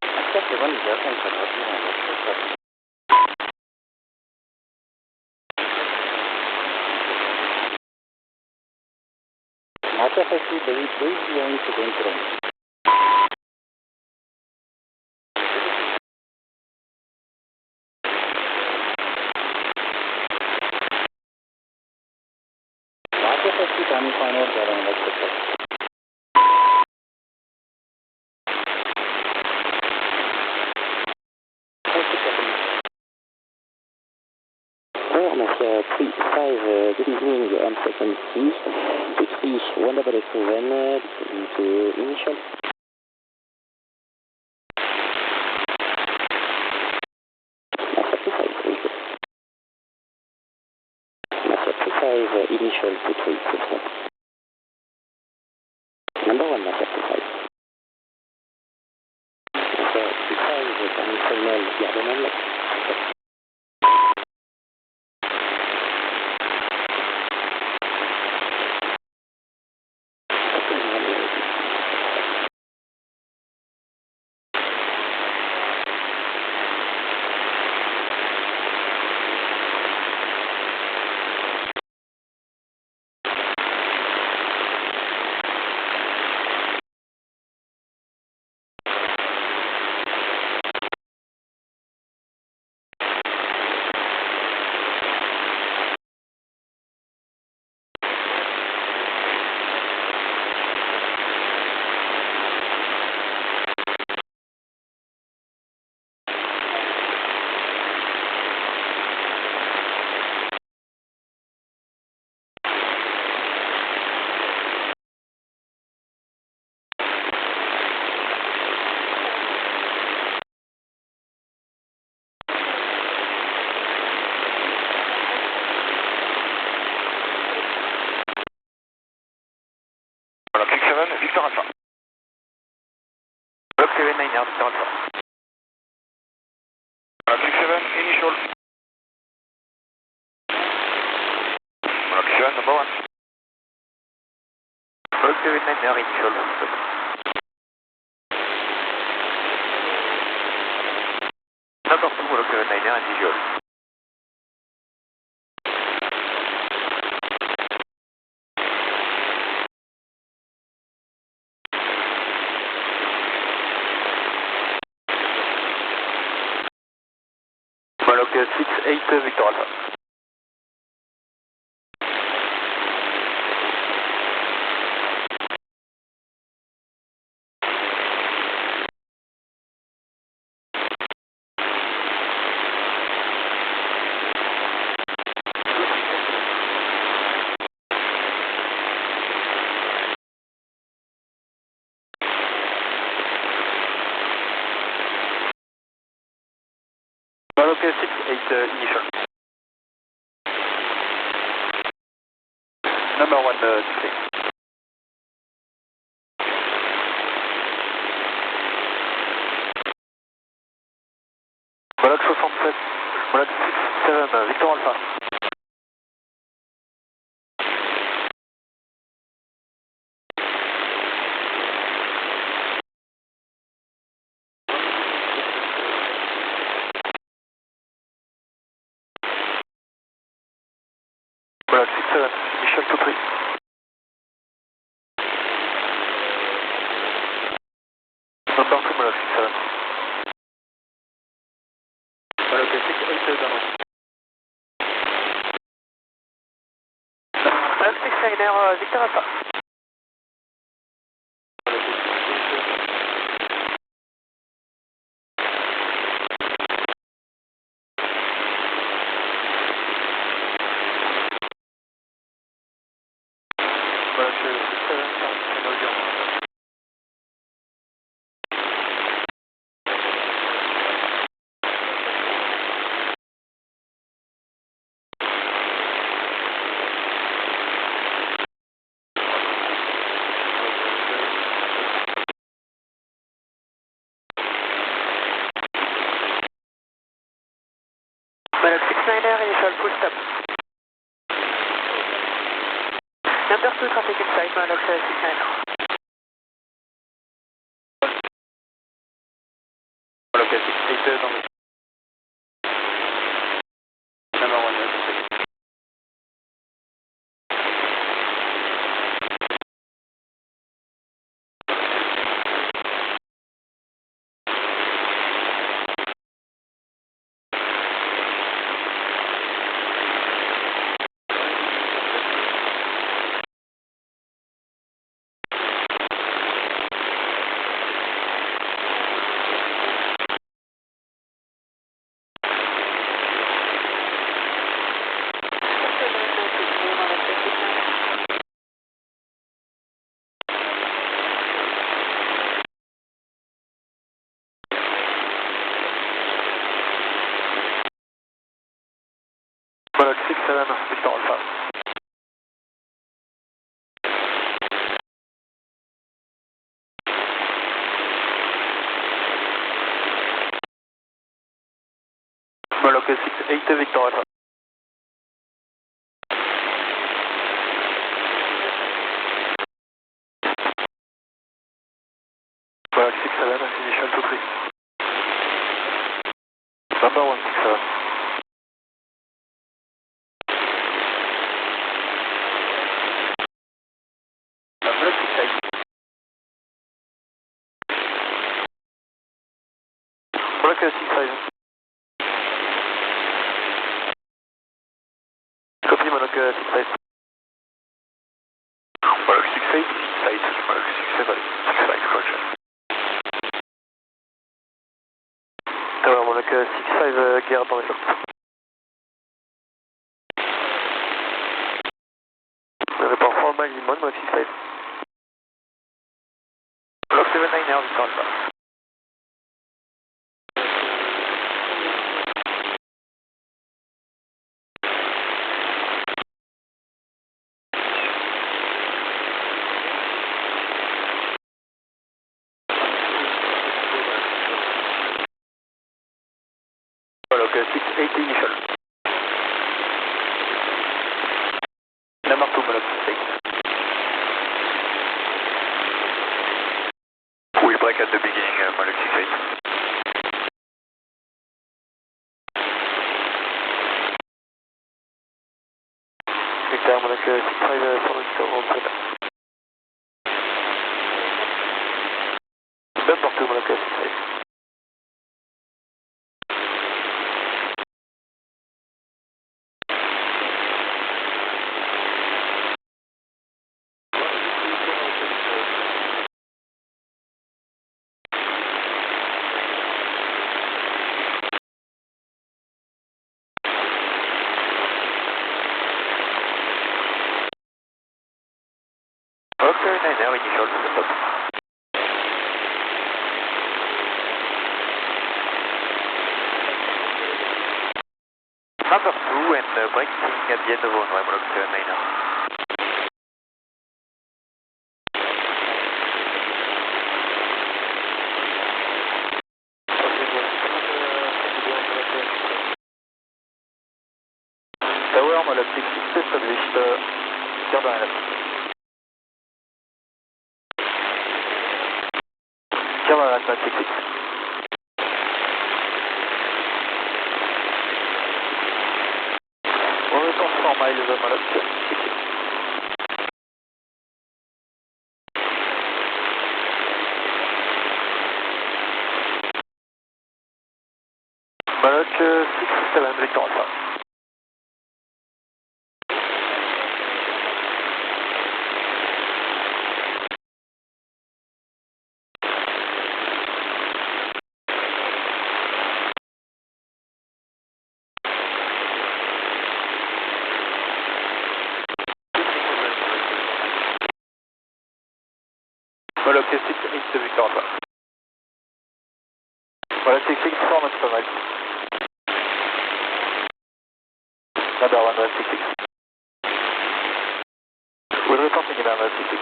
Master 7 is out and supporting on the foot. Master 52, David, behind to the entrance. Master 50, coming final, Garden, let's go. Master 35, good evening, I'm second C. 177 to initial. Master 35 initial to 3%. Number 1 Master 35. Master 35 coming final, Garden, let's go. Victor Alpha. Block 7, 9 Victor Alpha. Block 7, initial. Block 7, number 1. Block 7, 9 initial. Number 2, Block 7, 9 initial. 6-8 Victor Alpha. Well, okay, 6-8 initial. Number 1 display. Moloch 67, Moloch 67 Victor Alpha. Moloch 67, initial to 3. Number 2 Moloch 67. Moloch 6-8 downwind. Moloch 6-9 Victor Alpha. Moloch 67 channel 0. Moloch 69er initial full stop. Number 2 traffic inside Moloch 69er. Moloch 6-8 downwind. Number 1 display. Moloch 6-7 Victor Alpha. Moloch 6-8 Victor Alpha. Moloch 6-7 initial to 3. Number 1 6-7. Moloch 6-8. Moloch 6-5. Copy Moloch 6-5. Moloch 6-8 inside Moloch 6-7 6-5 roger. Tower Moloch 6-5 gear dans les flops. Report 4 miles inbound Moloch 6-5. Moloch 7-9 Victor Alpha. Moloch 6-8 initial. Number 2 Moloch 6-8. We break at the beginning, Moloch 6-8. Victor Moloch 6-5 for Victor Alpha. Number 2 Moloch 6-8. Niner, initial, full stop. Number 2 and braking at the end of runway, block 9. Tower, Molok 66 established, garde à la garde à la 66. On report 4 miles, Molok 66. Molok 67, Victor Alpha. Molok 68, Victor Alpha. Molok 66, 4 knots per mile. Number 166. We're reporting in 166.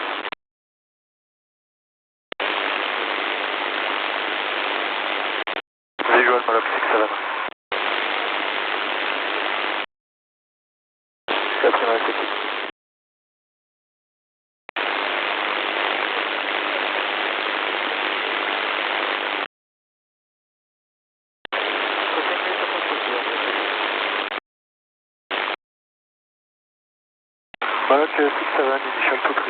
Visual Molok 67. Captain 166. Molok 67, initial 23.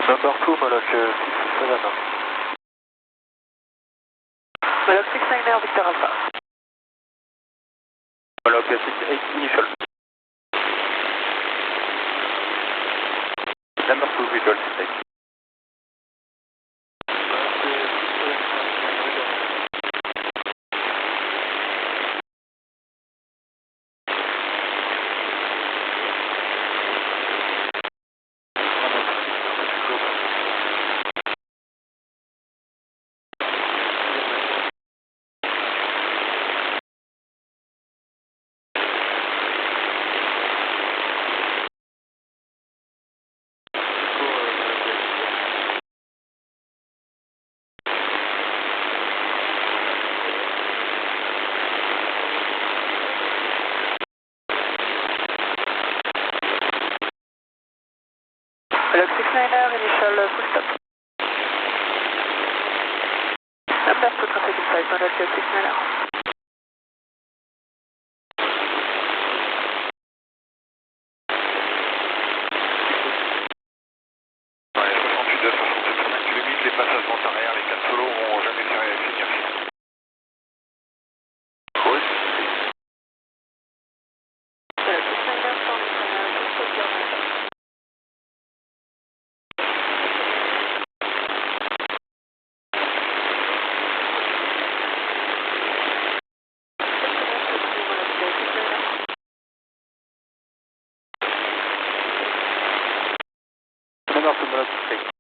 Number 2, Molok 67. Molok 69, Victor Alpha. Molok 68, initial. Number 2, visual 68. Molok 69, initial full stop. Number 2 traffic inside, Molok 69. Ouais, 68 à 67, on tu limites les passages vent arrière, les 4 solos vont jamais finir. Oui. Molok 69, 4 full stop, garde. Number 2, Molok 68.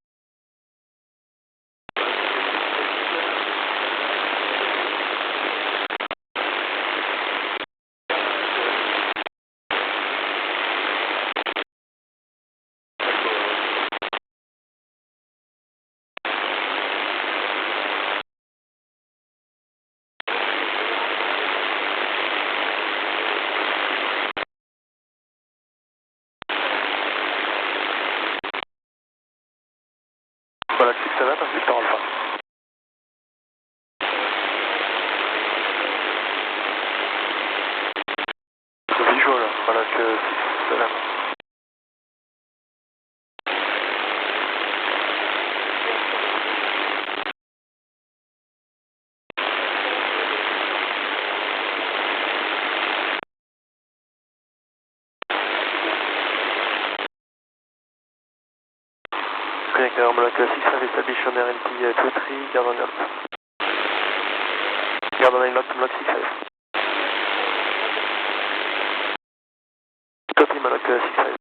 Molok 67, Victor Alpha. Visual, Molok 67. Connector Molok 65 established on RNT 23, garde on alert. Garde on line lock to Molok 65. Moloch 65.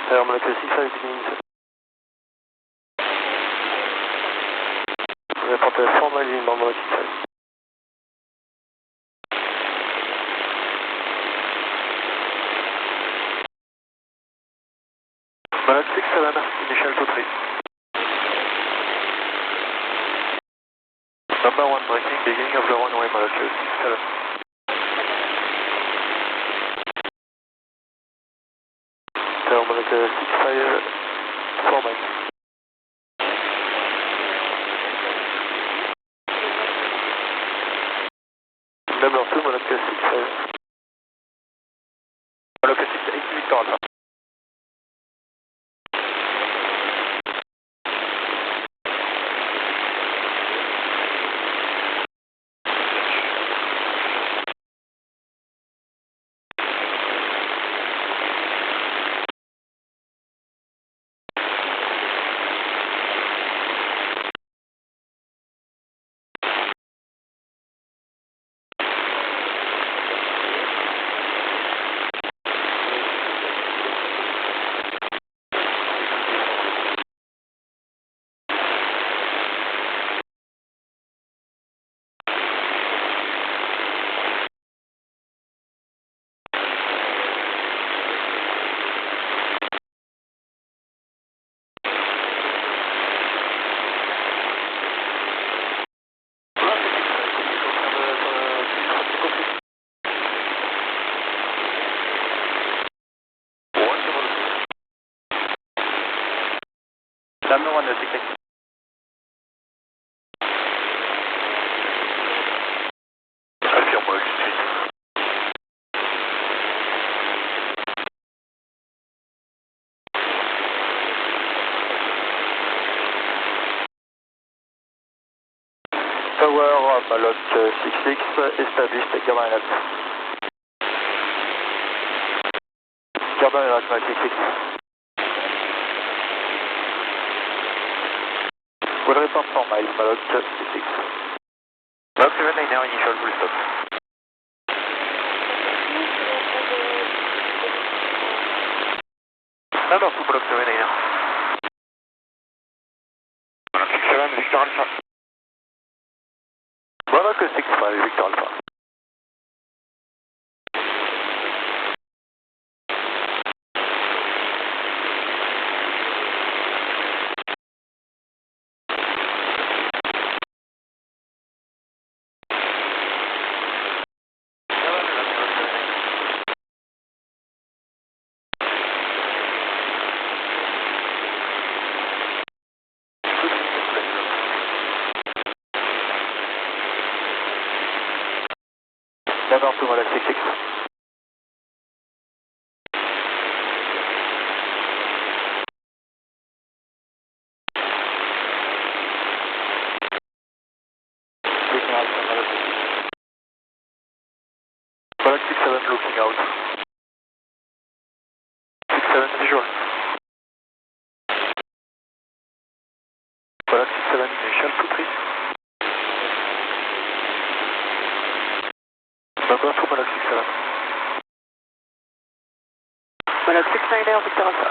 Tower Moloch 65 beginning. Report 4 miles in Moloch 65. Moloch 67, initial to 3. Number 1 breaking, beginning of the runway, Moloch 67. Tower Moloch 65, 4 miles. Number 2, Moloch 65. Moloch 68, Victor Alpha. Number 1 66. Affirme Moloch 68. Tower Moloch 66, established Gardant Iraq. Gardant Iraq Moloch 66. Will report 4 miles, Moloch 66. Moloch 79 now, initial full stop. Number 2, Moloch 79 now. Moloch 67, Victor Alpha. Moloch 65, Victor Alpha. Number 2, Moloch 66. Looking out from Moloch 66. Moloch 67 looking out. 67 visual. Moloch 67 initial to 3. Number 2, Moloch 67. Moloch 69 Air, Victor Alpha.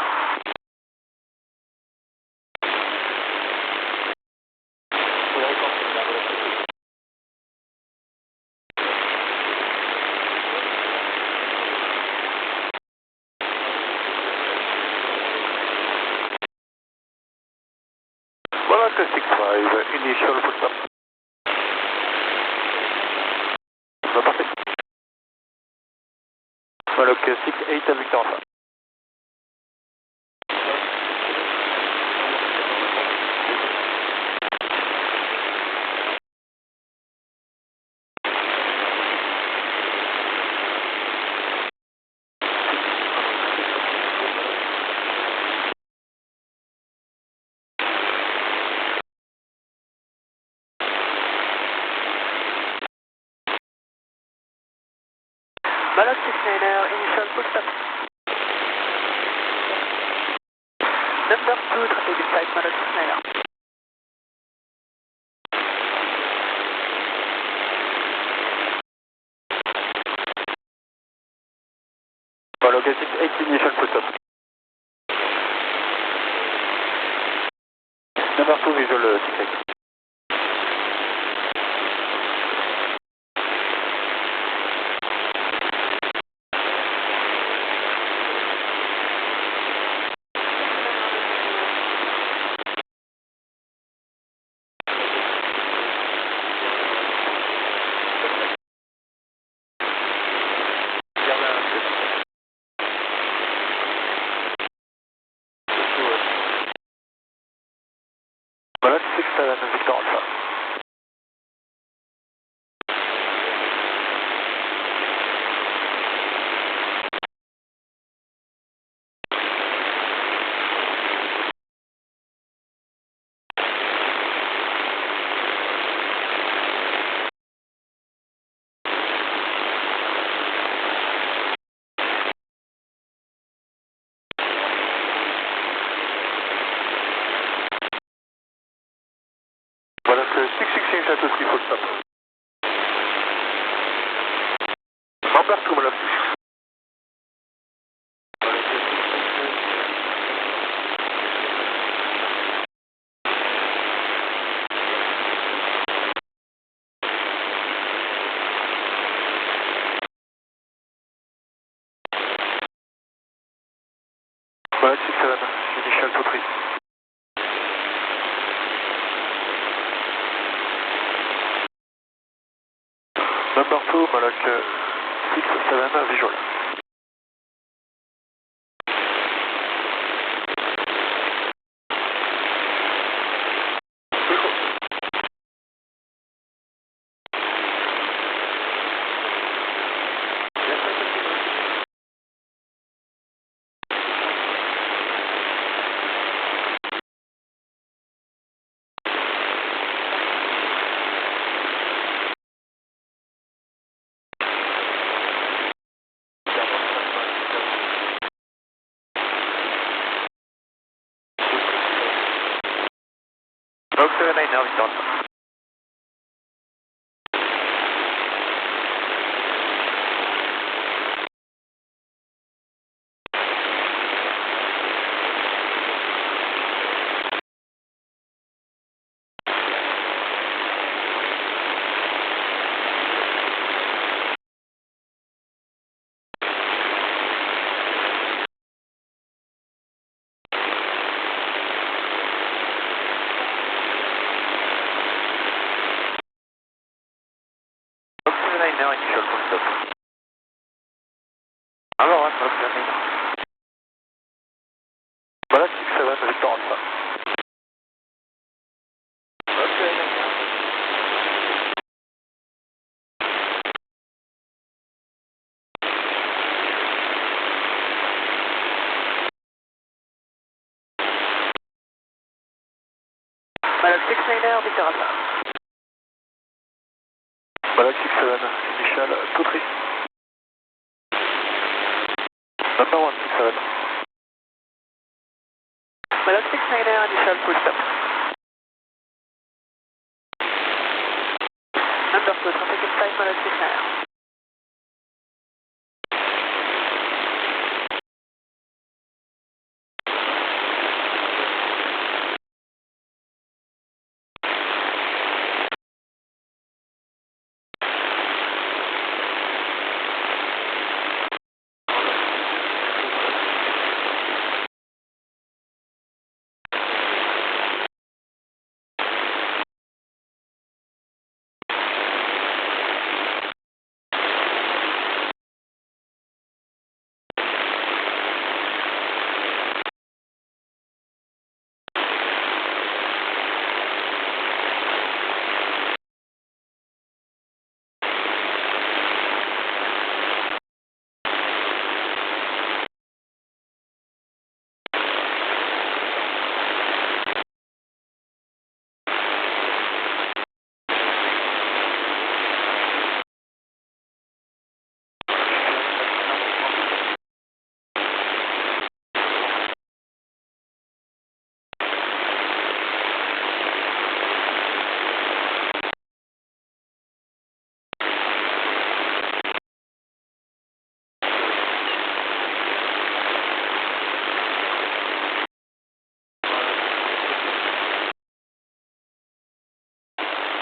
Moloch 65, initial full stop. Parfait. Moloch 68 à Victor Alpha. Malak 690, initial full stop. Number 2, traffic inside, Malak 690. Malak 680, initial full stop. Number 2, visual 680. Malak 67, Victor Alpha. Malak 616, Château 3, full stop. Number 2, Malak 6. Malak 67, initial 23. Number 2, Malak 67, visual. Malak 79, Victor Alpha. Now initial full stop. Alors, Malak 79. Malak 67, Victor Alpha. Malak 79. Malak 690, Victor Alpha. Malak 67, initial 23. Number 1, 67. Malak 690, initial full stop. Number 2, traffic inside, Malak 690.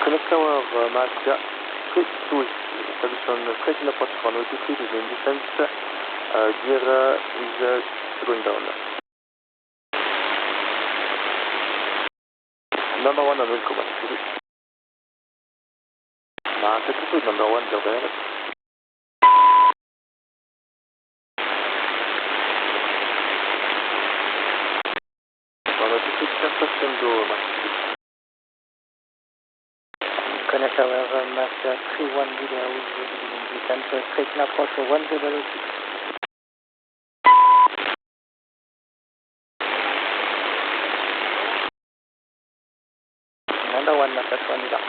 Connect Tower, Mazda 328, solution straight in approach for altitude is in descent, gear is going down. Number 1 on Wilco, altitude number 1, gear down. On altitude, touch go, Connect Tower, Mazda 310 is descent, straight in approach for 1006. Number 1, Mazda 210.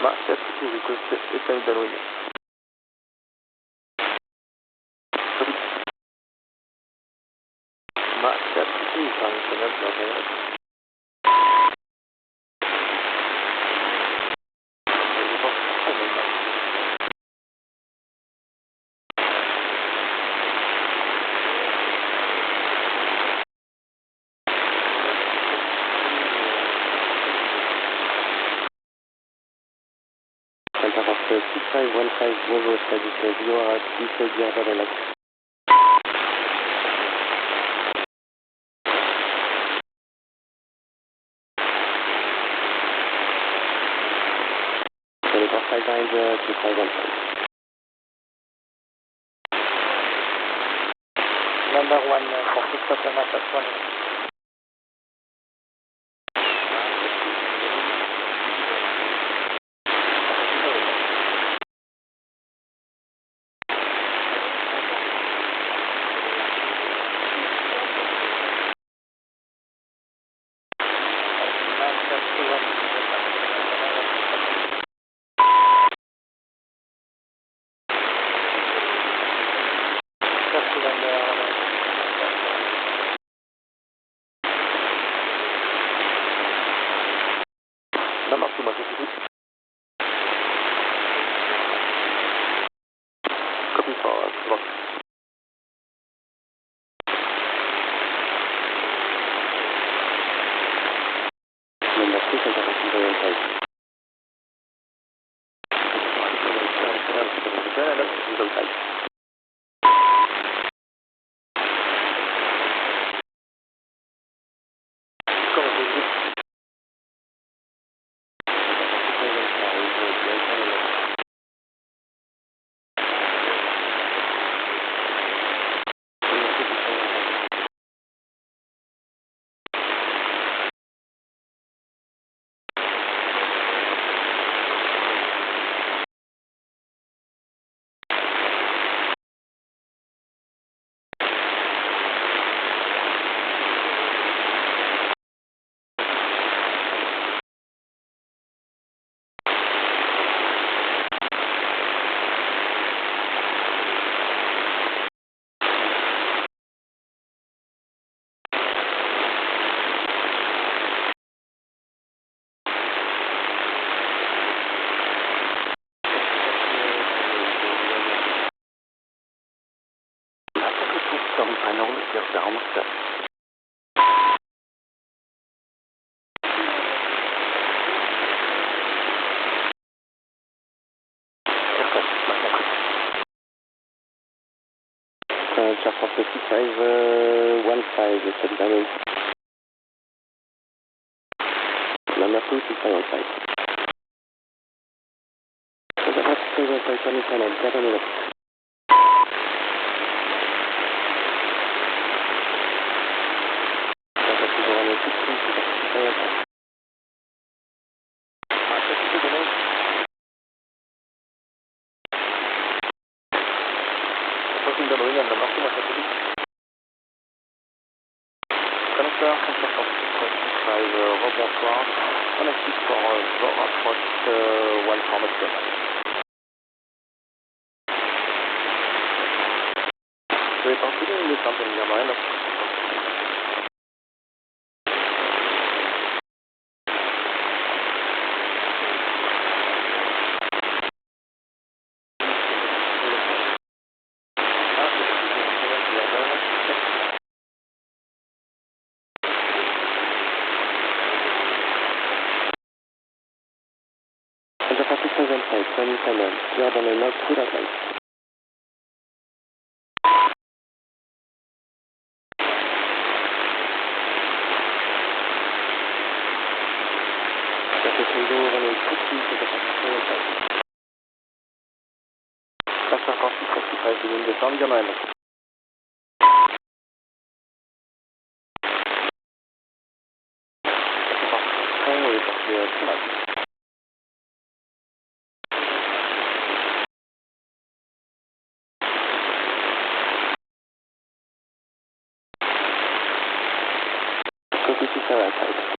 Mazda 2 request is downwind. Mazda 2 is downwind. Santa Fe 6515 Volvo Service 0 at 6 gear developed. Caliber 59 2515. Number 1 for Christopher Mazda 210. Number 2, Mazda 2. Copy for box. Number 2, Santa Fe 6515. Aircraft 6515, steady downwind. Number 2, 6515. Aircraft 6515, turning final, turning left. Connecteur, Center 65, rebonsoir. Connected for VOR approach 1 format. continuing with something in your mind. Delta 47 turning tunnel, clear down and out, full at light. Delta Kilo, runway 60, Delta 47 Delta 45, begin descend your mind. Delta 45, tonight. Copy 275.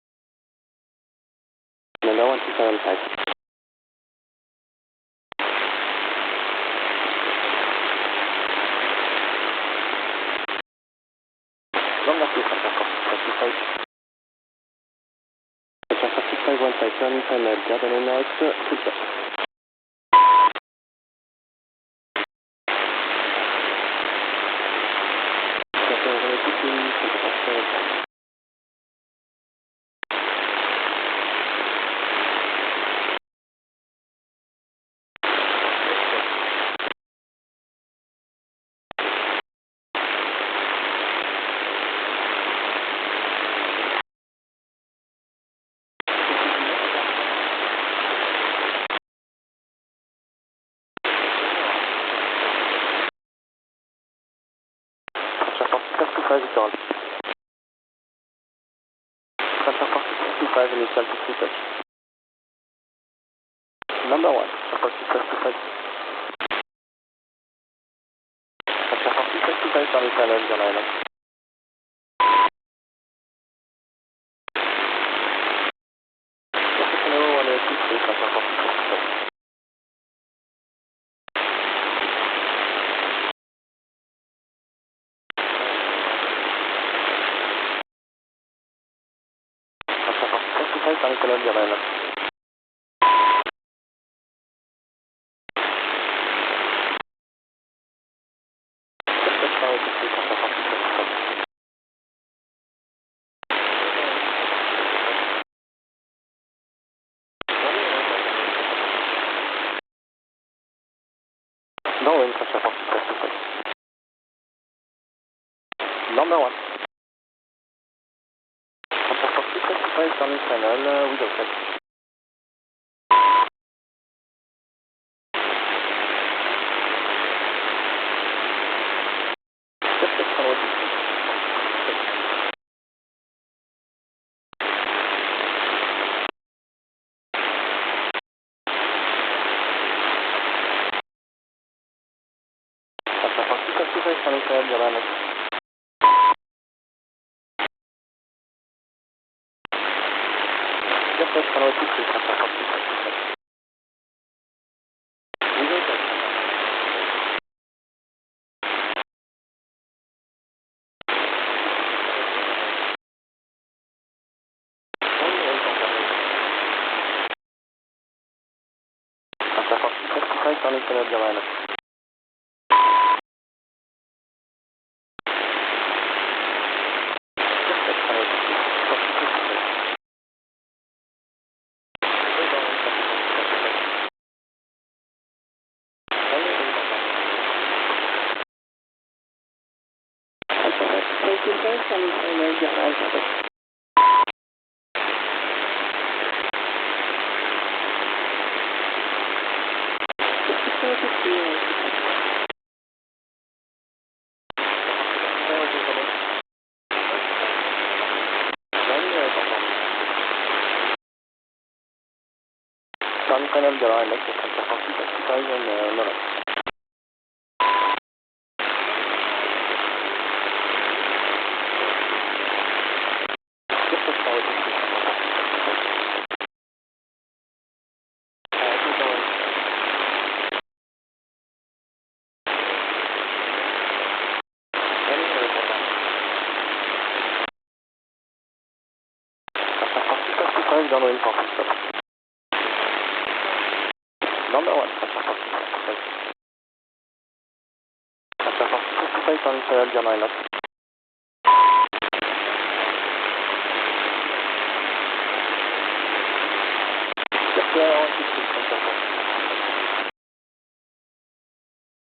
Number 1275. Long merci, Delta 45. Delta 4515, turning tunnel, clear down and out, full stop. Delta runway 50, Delta 47. Victor. Delta 45, initial to touch. Number 1, Delta 45. Delta 45, turning tunnel, your line up. Delta Kilo, 183, Delta 45. Turning tunnel, your line up. Downwind, Delta 45. Number 1. Delta 45, turning tunnel, without touch. Turning tunnel, your line up. Just touch runway 60, Delta 45. Without touch. Delta 45, turning tunnel, your line up. Turning tunnel, your line up. Delta 45 and no. 5 downwind for full stop. Number 1, pressure for 55. Pressure for 55 on Israel, gear 9 knots. Circular 160.